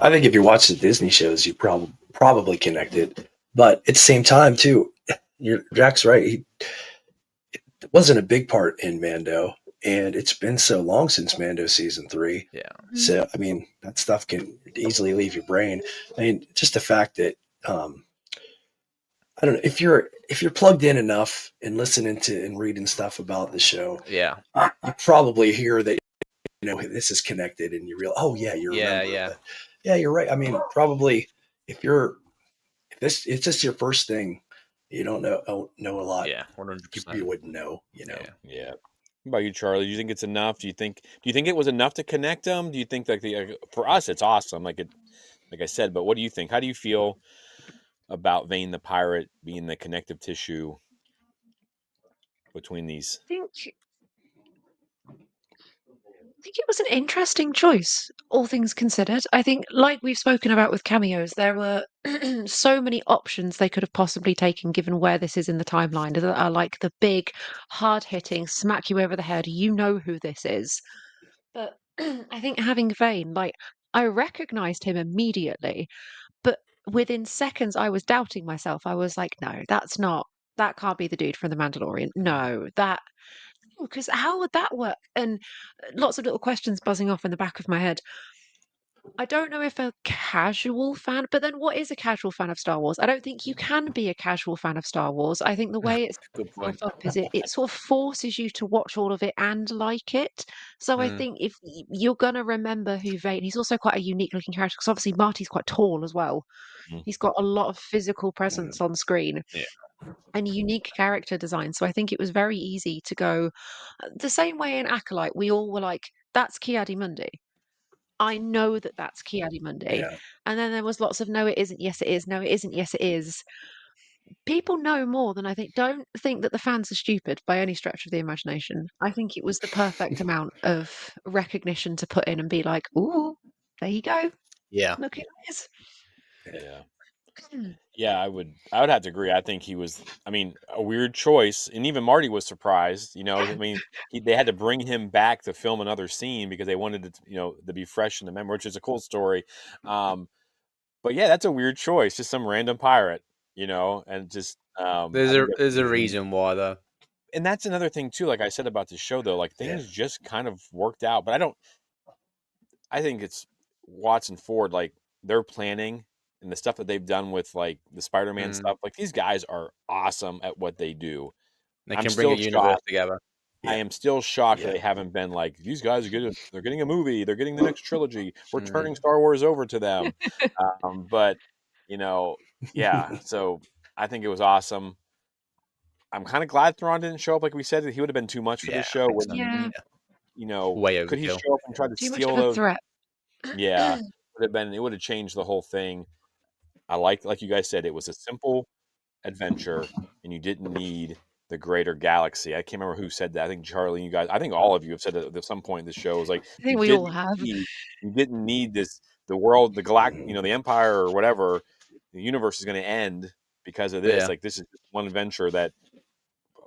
Speaker 3: think if you watch the Disney shows, you probably connected. But at the same time, too, Jack's right. He wasn't a big part in Mando, and it's been so long since Mando season 3.
Speaker 1: Yeah.
Speaker 3: So I mean, that stuff can easily leave your brain. I mean, just the fact that I don't know, if you're plugged in enough and listening to and reading stuff about the show,
Speaker 1: Yeah.
Speaker 3: you probably hear that this is connected, and you realize, oh yeah, you remember.
Speaker 1: Yeah.
Speaker 3: But yeah, you're right. I mean, probably if it's just your first thing, you don't know a lot.
Speaker 1: Yeah, 100%.
Speaker 3: You wouldn't know.
Speaker 2: Yeah. What about you, Charlie? Do you think it's enough? Do you think it was enough to connect them? Do you think like for us it's awesome, like I said, but what do you think? How do you feel about Vane the Pirate being the connective tissue between these?
Speaker 4: I think it was an interesting choice, all things considered. I think, like we've spoken about with cameos, there were so many options they could have possibly taken given where this is in the timeline, that are like the big, hard hitting, smack you over the head, you know who this is. But I think having Vane, like, I recognized him immediately, but within seconds I was doubting myself. I was like, no, that can't be the dude from The Mandalorian. No, because how would that work? And lots of little questions buzzing off in the back of my head. I don't know if a casual fan, but then what is a casual fan of Star Wars? I don't think you can be a casual fan of Star Wars. I think the way it's
Speaker 1: Good
Speaker 4: set itself
Speaker 1: point.
Speaker 4: up is it sort of forces you to watch all of it and like it. So I think if you're gonna remember who Vane, he's also quite a unique looking character because obviously Marty's quite tall as well. He's got a lot of physical presence on screen.
Speaker 1: Yeah.
Speaker 4: And unique character design. So I think it was very easy to go the same way in Acolyte. We all were like, that's Ki-Adi-Mundi. I know that that's Ki-Adi-Mundi.
Speaker 3: Yeah.
Speaker 4: And then there was lots of no, it isn't, yes, it is, no, it isn't, yes, it is. People know more than I think. Don't think that the fans are stupid by any stretch of the imagination. I think it was the perfect amount of recognition to put in and be like, ooh, there you go.
Speaker 1: Yeah.
Speaker 4: Look at this.
Speaker 2: Yeah, I would have to agree. I think he was, I mean, a weird choice, and even Marty was surprised. I mean, they had to bring him back to film another scene because they wanted it, to be fresh in the memory, which is a cool story. But yeah, that's a weird choice, just some random pirate, and just
Speaker 1: There's a reason why though.
Speaker 2: and that's another thing too. Like I said about the show, though, like things just kind of worked out. But I think it's Watson Ford, like their planning and the stuff that they've done with like the Spider-Man stuff. Like these guys are awesome at what they do.
Speaker 1: They
Speaker 2: I'm
Speaker 1: can bring a
Speaker 2: still
Speaker 1: universe
Speaker 2: shocked.
Speaker 1: together.
Speaker 2: I
Speaker 3: Yeah.
Speaker 2: am still shocked that
Speaker 3: Yeah.
Speaker 2: they haven't been like, these guys are good. They're getting a movie. They're getting the next trilogy. We're
Speaker 1: Mhm.
Speaker 2: turning Star Wars over to them. But yeah. So I think it was awesome. I'm kind of glad Thrawn didn't show up. Like we said, he would have been too much for
Speaker 1: Yeah,
Speaker 2: this show.
Speaker 1: so.
Speaker 4: Yeah.
Speaker 1: Way
Speaker 2: Could he
Speaker 1: overkill.
Speaker 2: show up and try to
Speaker 4: Too much
Speaker 2: steal
Speaker 4: of a
Speaker 2: those?
Speaker 4: threat.
Speaker 2: Yeah, it would have changed the whole thing. I like you guys said, it was a simple adventure, and you didn't need the greater galaxy. I can't remember who said that. I think Charlie, you guys, I think all of you have said it at some point in the show. It was like
Speaker 4: I think we all have.
Speaker 2: you didn't need this. The world, the empire or whatever, the universe is going to end because of this.
Speaker 1: Yeah.
Speaker 2: Like this is one adventure that.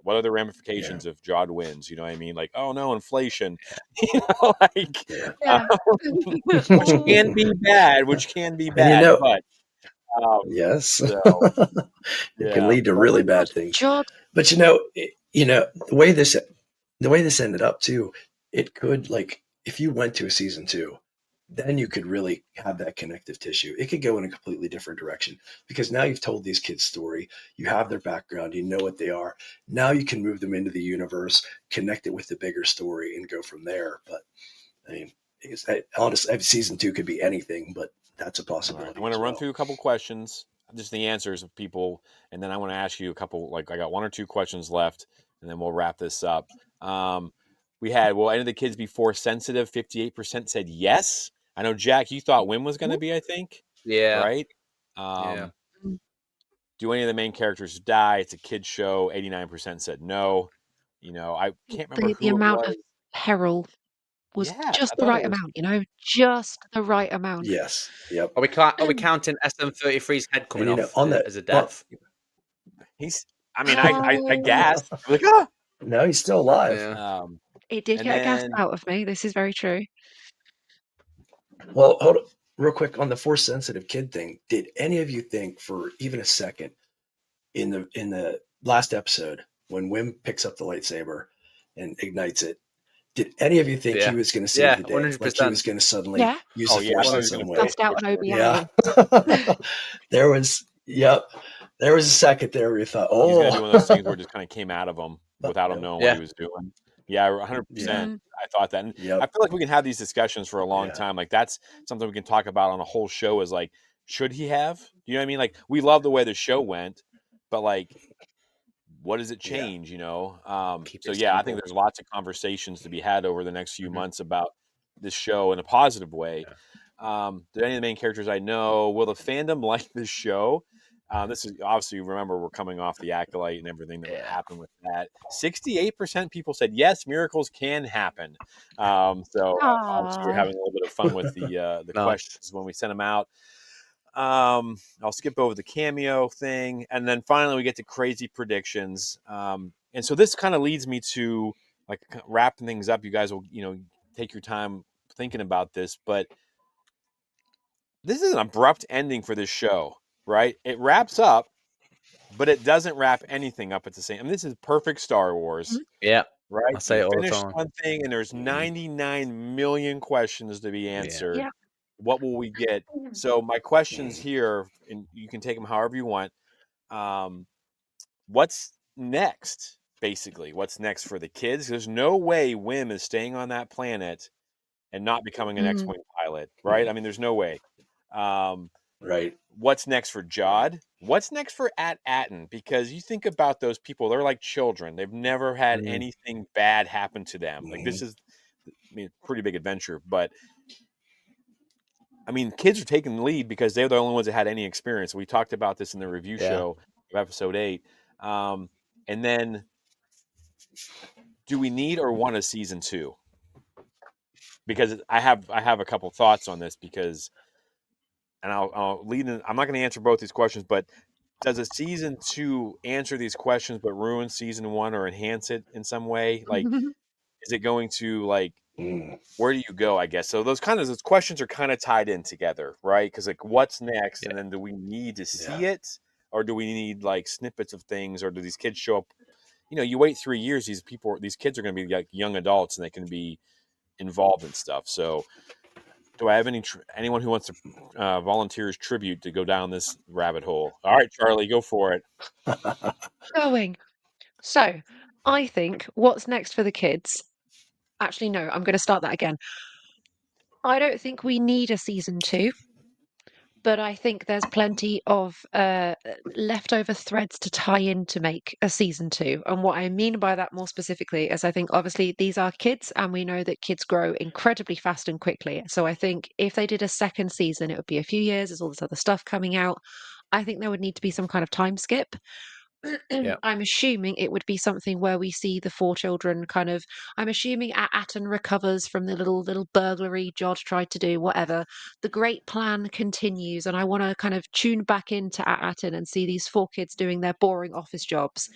Speaker 2: What are the ramifications if Jod wins? You know what I mean? Like, oh no, inflation. Like,
Speaker 4: Yeah.
Speaker 2: which can be bad.
Speaker 3: And
Speaker 2: But
Speaker 3: yes,
Speaker 2: so,
Speaker 3: it can lead to really bad things.
Speaker 4: Jod.
Speaker 3: But the way this ended up too, it could, like, if you went to a season 2, then you could really have that connective tissue. It could go in a completely different direction because now you've told these kids' story. You have their background. You know what they are. Now you can move them into the universe, connect it with the bigger story, and go from there. But I mean, honestly, season 2 could be anything, but that's a possibility.
Speaker 2: I'm going to run through a couple questions, just the answers of people, and then I want to ask you a couple. Like, I got 1 or 2 questions left, and then we'll wrap this up. We had, will any of the kids be Force sensitive? 58% said yes. I know, Jack, you thought Wim was going to be, I think.
Speaker 1: Yeah.
Speaker 2: Right?
Speaker 1: Yeah.
Speaker 2: Do any of the main characters die? It's a kid's show. 89% said no. I can't remember
Speaker 4: The
Speaker 2: who
Speaker 4: amount
Speaker 2: it was.
Speaker 4: of peril was
Speaker 2: Yes,
Speaker 4: just
Speaker 2: I
Speaker 4: the
Speaker 2: thought
Speaker 4: right
Speaker 2: it was.
Speaker 4: amount, just the right amount.
Speaker 3: Yes. Yep.
Speaker 1: Are we counting SM33's head coming
Speaker 3: And,
Speaker 1: off
Speaker 3: on that,
Speaker 1: as a death?
Speaker 2: I gasped. I'm like, ah!
Speaker 3: No, he's still alive.
Speaker 1: Yeah.
Speaker 4: It did
Speaker 2: And
Speaker 4: get a gasp
Speaker 2: then-
Speaker 4: out of me. This is very true.
Speaker 3: Well, hold on, real quick on the Force sensitive kid thing. Did any of you think for even a second in the last episode when Wim picks up the lightsaber and ignites it, did any of you think he was going to save the day?
Speaker 1: 100%.
Speaker 3: Like he was going to suddenly use
Speaker 2: Oh,
Speaker 3: the
Speaker 2: yeah,
Speaker 3: Force
Speaker 2: I thought
Speaker 3: in
Speaker 2: he was
Speaker 3: some
Speaker 2: gonna
Speaker 3: way?
Speaker 4: Bust out an Obi-Wan.
Speaker 3: Yeah. There was a second there where you thought,
Speaker 2: he's gonna do one of those things
Speaker 3: oh,
Speaker 2: where it just kind of came out of him without him knowing
Speaker 1: Yeah.
Speaker 2: what he was doing. Yeah, 100%.
Speaker 3: Yeah.
Speaker 2: I thought that. And
Speaker 3: Yep.
Speaker 2: I feel like we can have these discussions for a long
Speaker 3: Yeah.
Speaker 2: time. Like that's something we can talk about on a whole show is like, should he have? You know what I mean? Like we love the way the show went, but like, what does it
Speaker 3: Yeah.
Speaker 2: change?
Speaker 1: Keep
Speaker 2: So
Speaker 1: it
Speaker 2: yeah, I
Speaker 1: simple.
Speaker 2: think there's lots of conversations to be had over the next few
Speaker 1: Mhm.
Speaker 2: months about this show in a positive way. Do any of the main characters I know? Will the fandom like this show? This is obviously, remember, we're coming off the Acolyte and everything that happened with that. 68% people said yes, miracles can happen. So obviously we're having a little bit of fun with the
Speaker 1: Nice.
Speaker 2: questions when we send them out. I'll skip over the cameo thing, and then finally we get to crazy predictions. And so this kind of leads me to like wrapping things up. You guys will, take your time thinking about this, but this is an abrupt ending for this show, right? It wraps up, but it doesn't wrap anything up at the same. I mean, this is perfect Star Wars,
Speaker 1: Yeah.
Speaker 2: right?
Speaker 1: I say it all the
Speaker 2: Finish
Speaker 1: time.
Speaker 2: one thing, and there's 99 million questions to be answered.
Speaker 4: Yeah.
Speaker 2: What will we get? So my questions here, and you can take them however you want. What's next? Basically, what's next for the kids? There's no way Wim is staying on that planet and not becoming an X-wing pilot, right? I mean, there's no way.
Speaker 3: Right.
Speaker 2: What's next for Jod? What's next for Atten? Because you think about those people, they're like children. They've never had anything bad happen to them. Like this is, pretty big adventure. But I mean, kids are taking the lead because they're the only ones that had any experience. We talked about this in the review show of episode 8. And then, do we need or want a season 2? Because I have a couple thoughts on this because. And I'll lead in. I'm not going to answer both these questions, but does a season 2 answer these questions but ruin season 1 or enhance it in some way? Like, is it going to where do you go? I guess so. Those questions are kind of tied in together, right? Because like, what's next, and then do we need to see it, or do we need like snippets of things, or do these kids show up you wait 3 years, these kids are going to be like young adults, and they can be involved in stuff. So, do I have anyone who wants to volunteer as tribute to go down this rabbit hole? All right, Charlie, go for it.
Speaker 4: Going. So, I think what's next for the kids. Actually, no, I'm going to start that again. I don't think we need a season two, but I think there's plenty of leftover threads to tie in to make a season two. And what I mean by that more specifically is I think obviously these are kids, and we know that kids grow incredibly fast and quickly. So I think if they did a second season, it would be a few years, there's all this other stuff coming out. I think there would need to be some kind of time skip.
Speaker 1: Yeah.
Speaker 4: I'm assuming it would be something where we see the four children kind of. I'm assuming Atten recovers from the little burglary Jod tried to do, whatever. The great plan continues, and I want to kind of tune back into Atten and see these four kids doing their boring office jobs.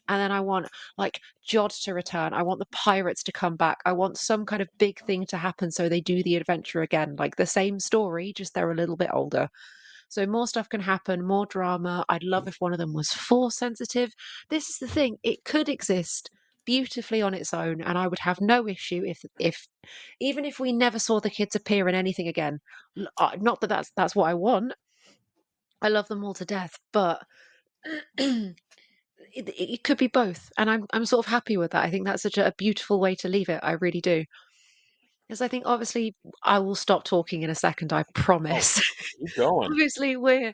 Speaker 4: And then I want like Jod to return. I want the pirates to come back. I want some kind of big thing to happen so they do the adventure again. Like the same story, just they're a little bit older. So more stuff can happen, more drama. I'd love if one of them was force sensitive. This is the thing; it could exist beautifully on its own, and I would have no issue if even if we never saw the kids appear in anything again. Not that that's what I want. I love them all to death, but it could be both, and I'm sort of happy with that. I think that's such a beautiful way to leave it. I really do. Because I think obviously I will stop talking in a second, I
Speaker 2: Oh,
Speaker 4: promise.
Speaker 2: keep going.
Speaker 4: Obviously, we're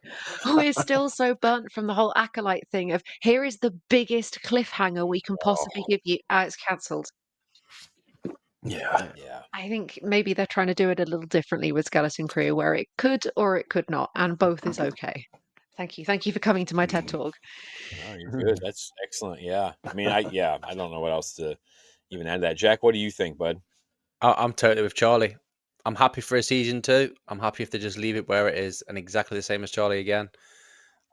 Speaker 4: still so burnt from the whole acolyte thing of here is the biggest cliffhanger we can possibly
Speaker 2: Oh,
Speaker 4: give you. Ah, it's cancelled.
Speaker 3: Yeah.
Speaker 1: Yeah.
Speaker 2: yeah,
Speaker 4: I think maybe they're trying to do it a little differently with Skeleton Crew, where it could or it could not, and both is okay. Thank you. Thank you for coming to my TED Talk.
Speaker 2: no, you're good. That's excellent. Yeah, I mean, I don't know what else to even add to that. Jack, what do you think, bud?
Speaker 1: I'm totally with Charlie. I'm happy for a season two. I'm happy if they just leave it where it is and exactly the same as Charlie again.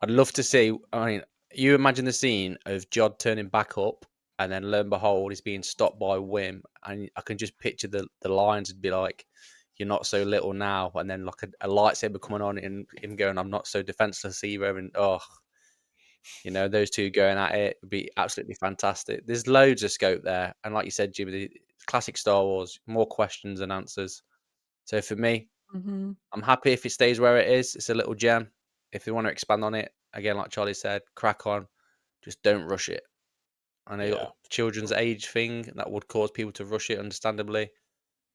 Speaker 1: I'd love to see. I mean, you imagine the scene of Jod turning back up, and then lo and behold, he's being stopped by Wim, and I can just picture the lines would be like, "You're not so little now," and then like a lightsaber coming on, and him going, "I'm not so defenseless either," and those two going at it would be absolutely fantastic. There's loads of scope there, and like you said, Jimmy, the classic Star Wars, more questions than answers. So for me,
Speaker 4: Hmm.
Speaker 1: I'm happy if it stays where it is. It's a little gem. If they want to expand on it, again, like Charlie said, crack on. Just don't rush it. I know you got
Speaker 2: Yeah,
Speaker 1: the children's age thing that would cause people to rush it, understandably,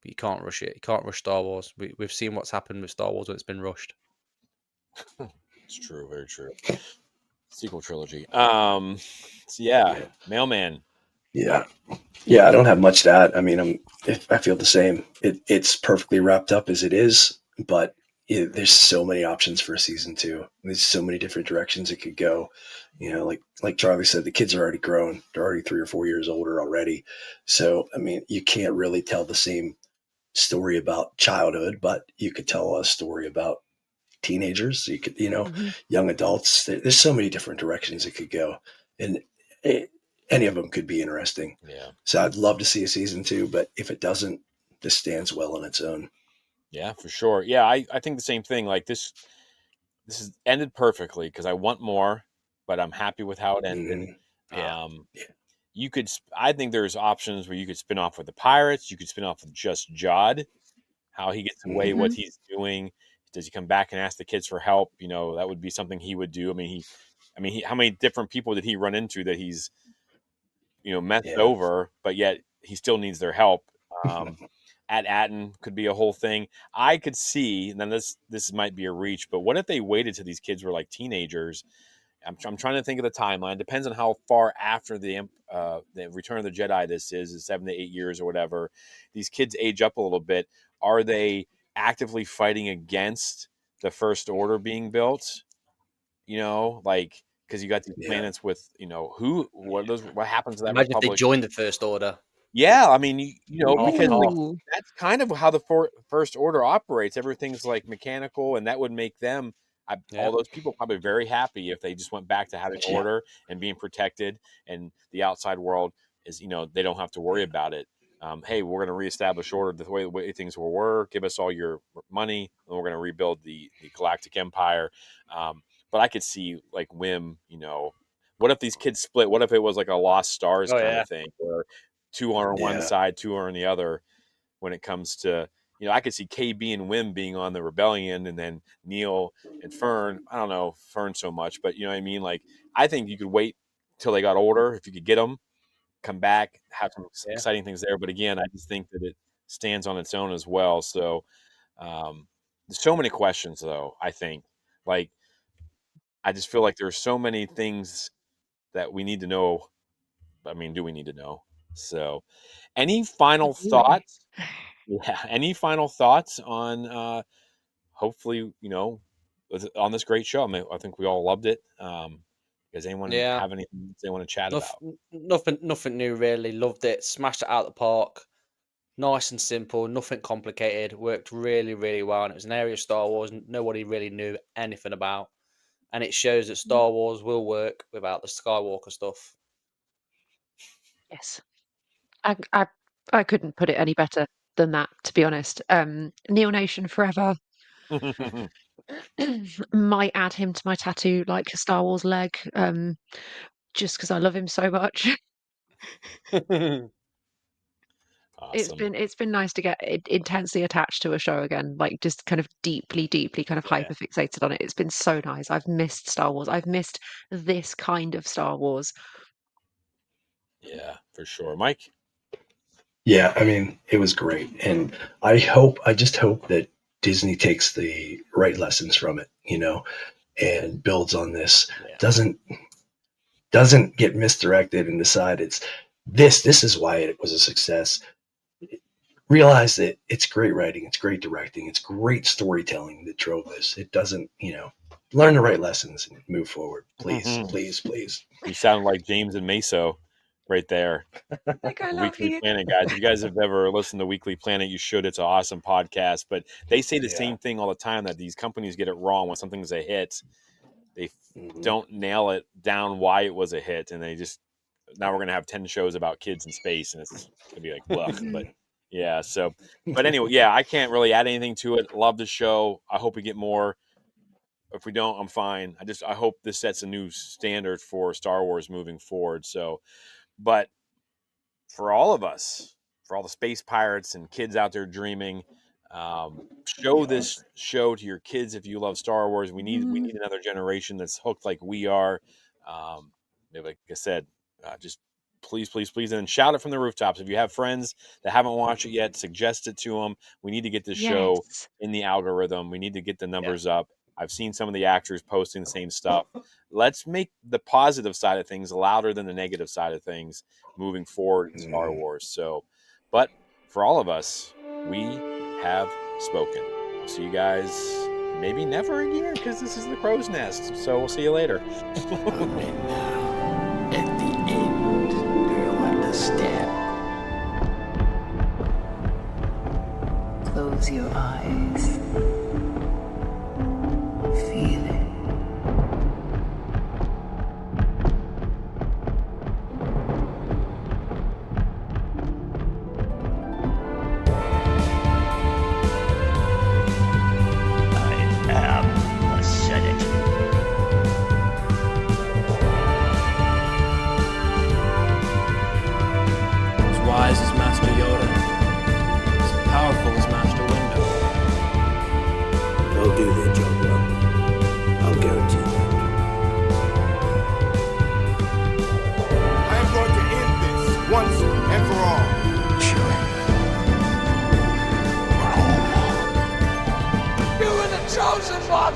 Speaker 1: but you can't rush it. You can't rush Star Wars. We've seen what's happened with Star Wars when it's been rushed.
Speaker 2: it's true, very true. Sequel trilogy. So yeah,
Speaker 3: Yeah.
Speaker 2: Mailman.
Speaker 3: Yeah. Yeah. I don't have much to add. I mean, I feel the same. It's perfectly wrapped up as it is, but there's so many options for a season two. There's so many different directions it could go. Like Charlie said, the kids are already grown. They're already 3 or 4 years older already. So, I mean, you can't really tell the same story about childhood, but you could tell a story about teenagers. You could,
Speaker 4: Hmm.
Speaker 3: young adults. There's so many different directions it could go, and it, any of them could be interesting.
Speaker 2: Yeah,
Speaker 3: So I'd love to see a season two, but if it doesn't, this stands well on its own.
Speaker 2: yeah, for sure. Yeah, I think the same thing. Like this has ended perfectly because I want more, but I'm happy with how it ended.
Speaker 3: Mm, yeah,
Speaker 2: Um,
Speaker 3: yeah,
Speaker 2: I think there's options where you could spin off with the Pirates. You could spin off with just Jod, how he gets away,
Speaker 3: hmm
Speaker 2: what
Speaker 4: Hmm.
Speaker 2: he's doing. Does he come back and ask the kids for help? That would be something he would do. How many different people did he run into that he's messed
Speaker 3: yeah,
Speaker 2: over, but yet he still needs their help. Um, at Atten could be a whole thing. I could see, and then this might be a reach, but what if they waited till these kids were like teenagers? I'm trying to think of the timeline. Depends on how far after the Return of the Jedi this is 7 to 8 years or whatever. These kids age up a little bit. Are they actively fighting against the First Order being built? Like because you got these
Speaker 3: yeah,
Speaker 2: planets with what happens to that
Speaker 1: Imagine if they
Speaker 2: Republic.
Speaker 1: joined the First Order,
Speaker 2: Yeah, I mean,
Speaker 1: half
Speaker 2: because
Speaker 1: and
Speaker 2: like
Speaker 1: half.
Speaker 4: Ooh.
Speaker 2: that's kind of how the First Order operates. Everything's like mechanical, and that would make them,
Speaker 1: Yeah,
Speaker 2: all those people, probably very happy if they just went back to having
Speaker 3: yeah.
Speaker 2: order and being protected, and the outside world is, they don't have to worry about it. Hey, we're going to reestablish order the way things were. Give us all your money, and we're going to rebuild the Galactic Empire. But I could see like Wim, what if these kids split? What if it was like a Lost Stars
Speaker 1: Oh,
Speaker 2: kind
Speaker 1: yeah.
Speaker 2: of thing, where 2 are on one
Speaker 3: Yeah.
Speaker 2: side, 2 are on the other? When it comes to, I could see KB and Wim being on the Rebellion, and then Neil and Fern. I don't know Fern so much, but you know what I mean. Like, I think you could wait till they got older if you could get them, come back, have some
Speaker 1: Yeah.
Speaker 2: exciting things there. But again, I just think that it stands on its own as well. So there's so many questions, though. I think, like, I just feel like there's so many things that we need to know. I mean, do we need to know? So, any final
Speaker 4: Do we?
Speaker 2: thoughts? Yeah, any final thoughts on hopefully, on this great show? I mean, I think we all loved it. Does anyone
Speaker 1: Yeah.
Speaker 2: have anything they want to chat about?
Speaker 1: Nothing new really. Loved it. Smashed it out of the park. Nice and simple. Nothing complicated. Worked really, really well. And it was an area of Star Wars nobody really knew anything about. And it shows that Star Wars will work without the Skywalker stuff.
Speaker 4: Yes. I couldn't put it any better than that, to be honest. Neo Nation forever. Might add him to my tattoo like a Star Wars leg, just because I love him so much.
Speaker 2: Awesome.
Speaker 4: It's been nice to get intensely attached to a show again, like just kind of deeply, deeply kind of
Speaker 1: Yeah.
Speaker 4: hyper fixated on it. It's been so nice. I've missed Star Wars. I've missed this kind of Star Wars.
Speaker 2: Yeah, for sure. Mike?
Speaker 3: Yeah, I mean, it was great. And I just hope that Disney takes the right lessons from it, and builds on this.
Speaker 1: Yeah.
Speaker 3: Doesn't get misdirected and decide this is why it was a success. Realize that it's great writing, it's great directing, it's great storytelling that drove this. It doesn't, learn the right lessons and move forward. Please,
Speaker 2: Mhm.
Speaker 3: please.
Speaker 2: You sound like James and Meso right there.
Speaker 4: Like, I love
Speaker 2: Weekly
Speaker 4: you.
Speaker 2: Planet, guys. If you guys have ever listened to Weekly Planet, you should. It's an awesome podcast. But they say the
Speaker 3: Yeah.
Speaker 2: same thing all the time, that these companies get it wrong when something's a hit. They
Speaker 3: Mhm.
Speaker 2: don't nail it down why it was a hit, and they just, now we're gonna have 10 shows about kids in space, and it's gonna be like, ugh. But yeah, so, but anyway, yeah, I can't really add anything to it. Love the show. I hope we get more. If we don't, I'm fine. I hope this sets a new standard for Star Wars moving forward. So, but for all of us, for all the space pirates and kids out there dreaming, show this show to your kids if you love Star Wars. We need another generation that's hooked like we are. Like I said, just please, and shout it from the rooftops. If you have friends that haven't watched it yet, suggest it to them. We need to get this show
Speaker 4: Yes.
Speaker 2: in the algorithm. We need to get the numbers up. I've seen some of the actors posting the same stuff. Let's make the positive side of things louder than the negative side of things moving forward in Star Wars. So, but for all of us, we have spoken. I'll see you guys maybe never again, because this is the Crow's Nest. So we'll see you later.
Speaker 5: And now, at the end, do you understand? Close your eyes. Feel it. I am a Senate.
Speaker 6: As wise as Master Yoda, as powerful as Master Windu.
Speaker 5: They'll do their job well. I'll guarantee that.
Speaker 7: I am going to end this once and for all.
Speaker 5: Sure. We're home.
Speaker 7: You were the chosen one!